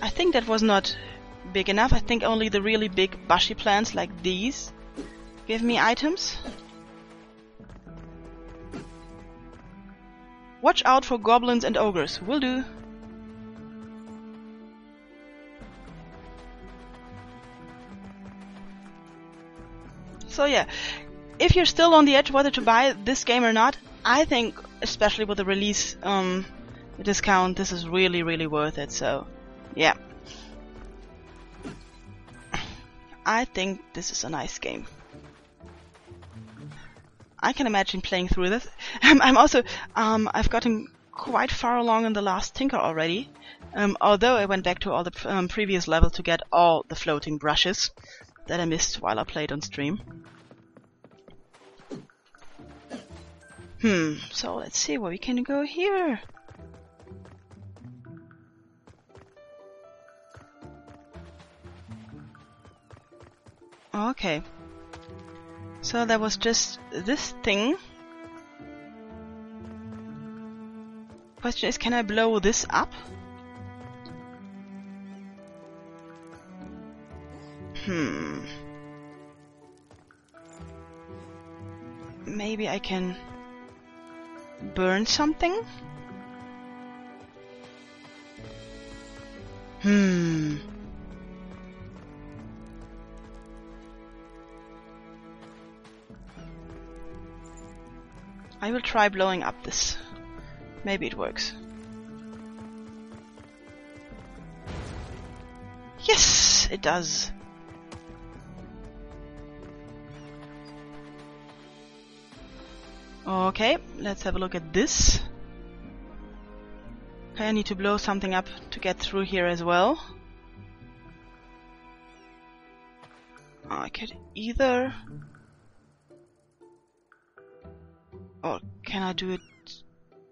I think that was not big enough. I think only the really big bushy plants like these give me items. Watch out for goblins and ogres. Will do. So yeah, if you're still on the edge whether to buy this game or not, I think, especially with the release discount, this is really, really worth it. So, yeah. I think this is a nice game. I can imagine playing through this. I'm also, I've gotten quite far along in the last Tinker already. Although I went back to all the previous levels to get all the floating brushes that I missed while I played on stream. So let's see where we can go here. Okay. So there was just this thing. Question is, can I blow this up? Maybe I can burn something? I will try blowing up this. Maybe it works. Yes, it does. Okay, let's have a look at this. Okay, I need to blow something up to get through here as well. I could either... Or can I do it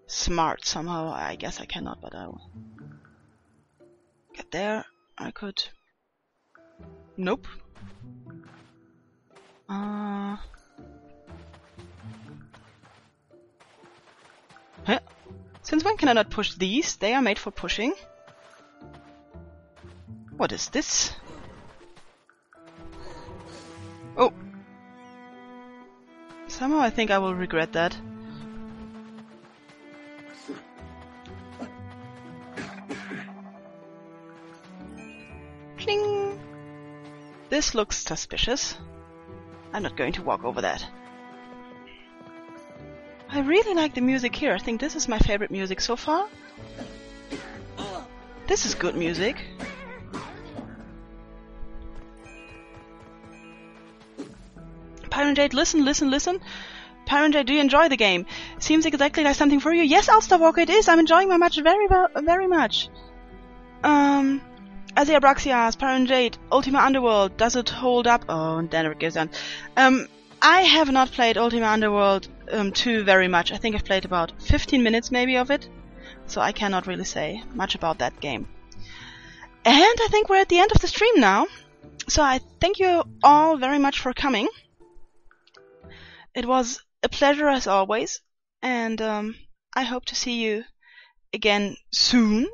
smart somehow? I guess I cannot, but I will. Get there. I could... Nope. Huh? Since when can I not push these? They are made for pushing. What is this? Oh. Somehow I think I will regret that. Cling! This looks suspicious. I'm not going to walk over that. I really like the music here. I think this is my favorite music so far. This is good music. Piran Jade, listen. Piran Jade, do you enjoy the game? Seems exactly like something for you. Yes, Alstarwalker, it is. I'm enjoying my match very much. Azia Braxias, Piran Jade, Ultima Underworld, does it hold up? Oh, and then it goes on. I have not played Ultima Underworld 2 very much. I think I've played about 15 minutes maybe of it. So I cannot really say much about that game. And I think we're at the end of the stream now. So I thank you all very much for coming. It was a pleasure as always, and I hope to see you again soon.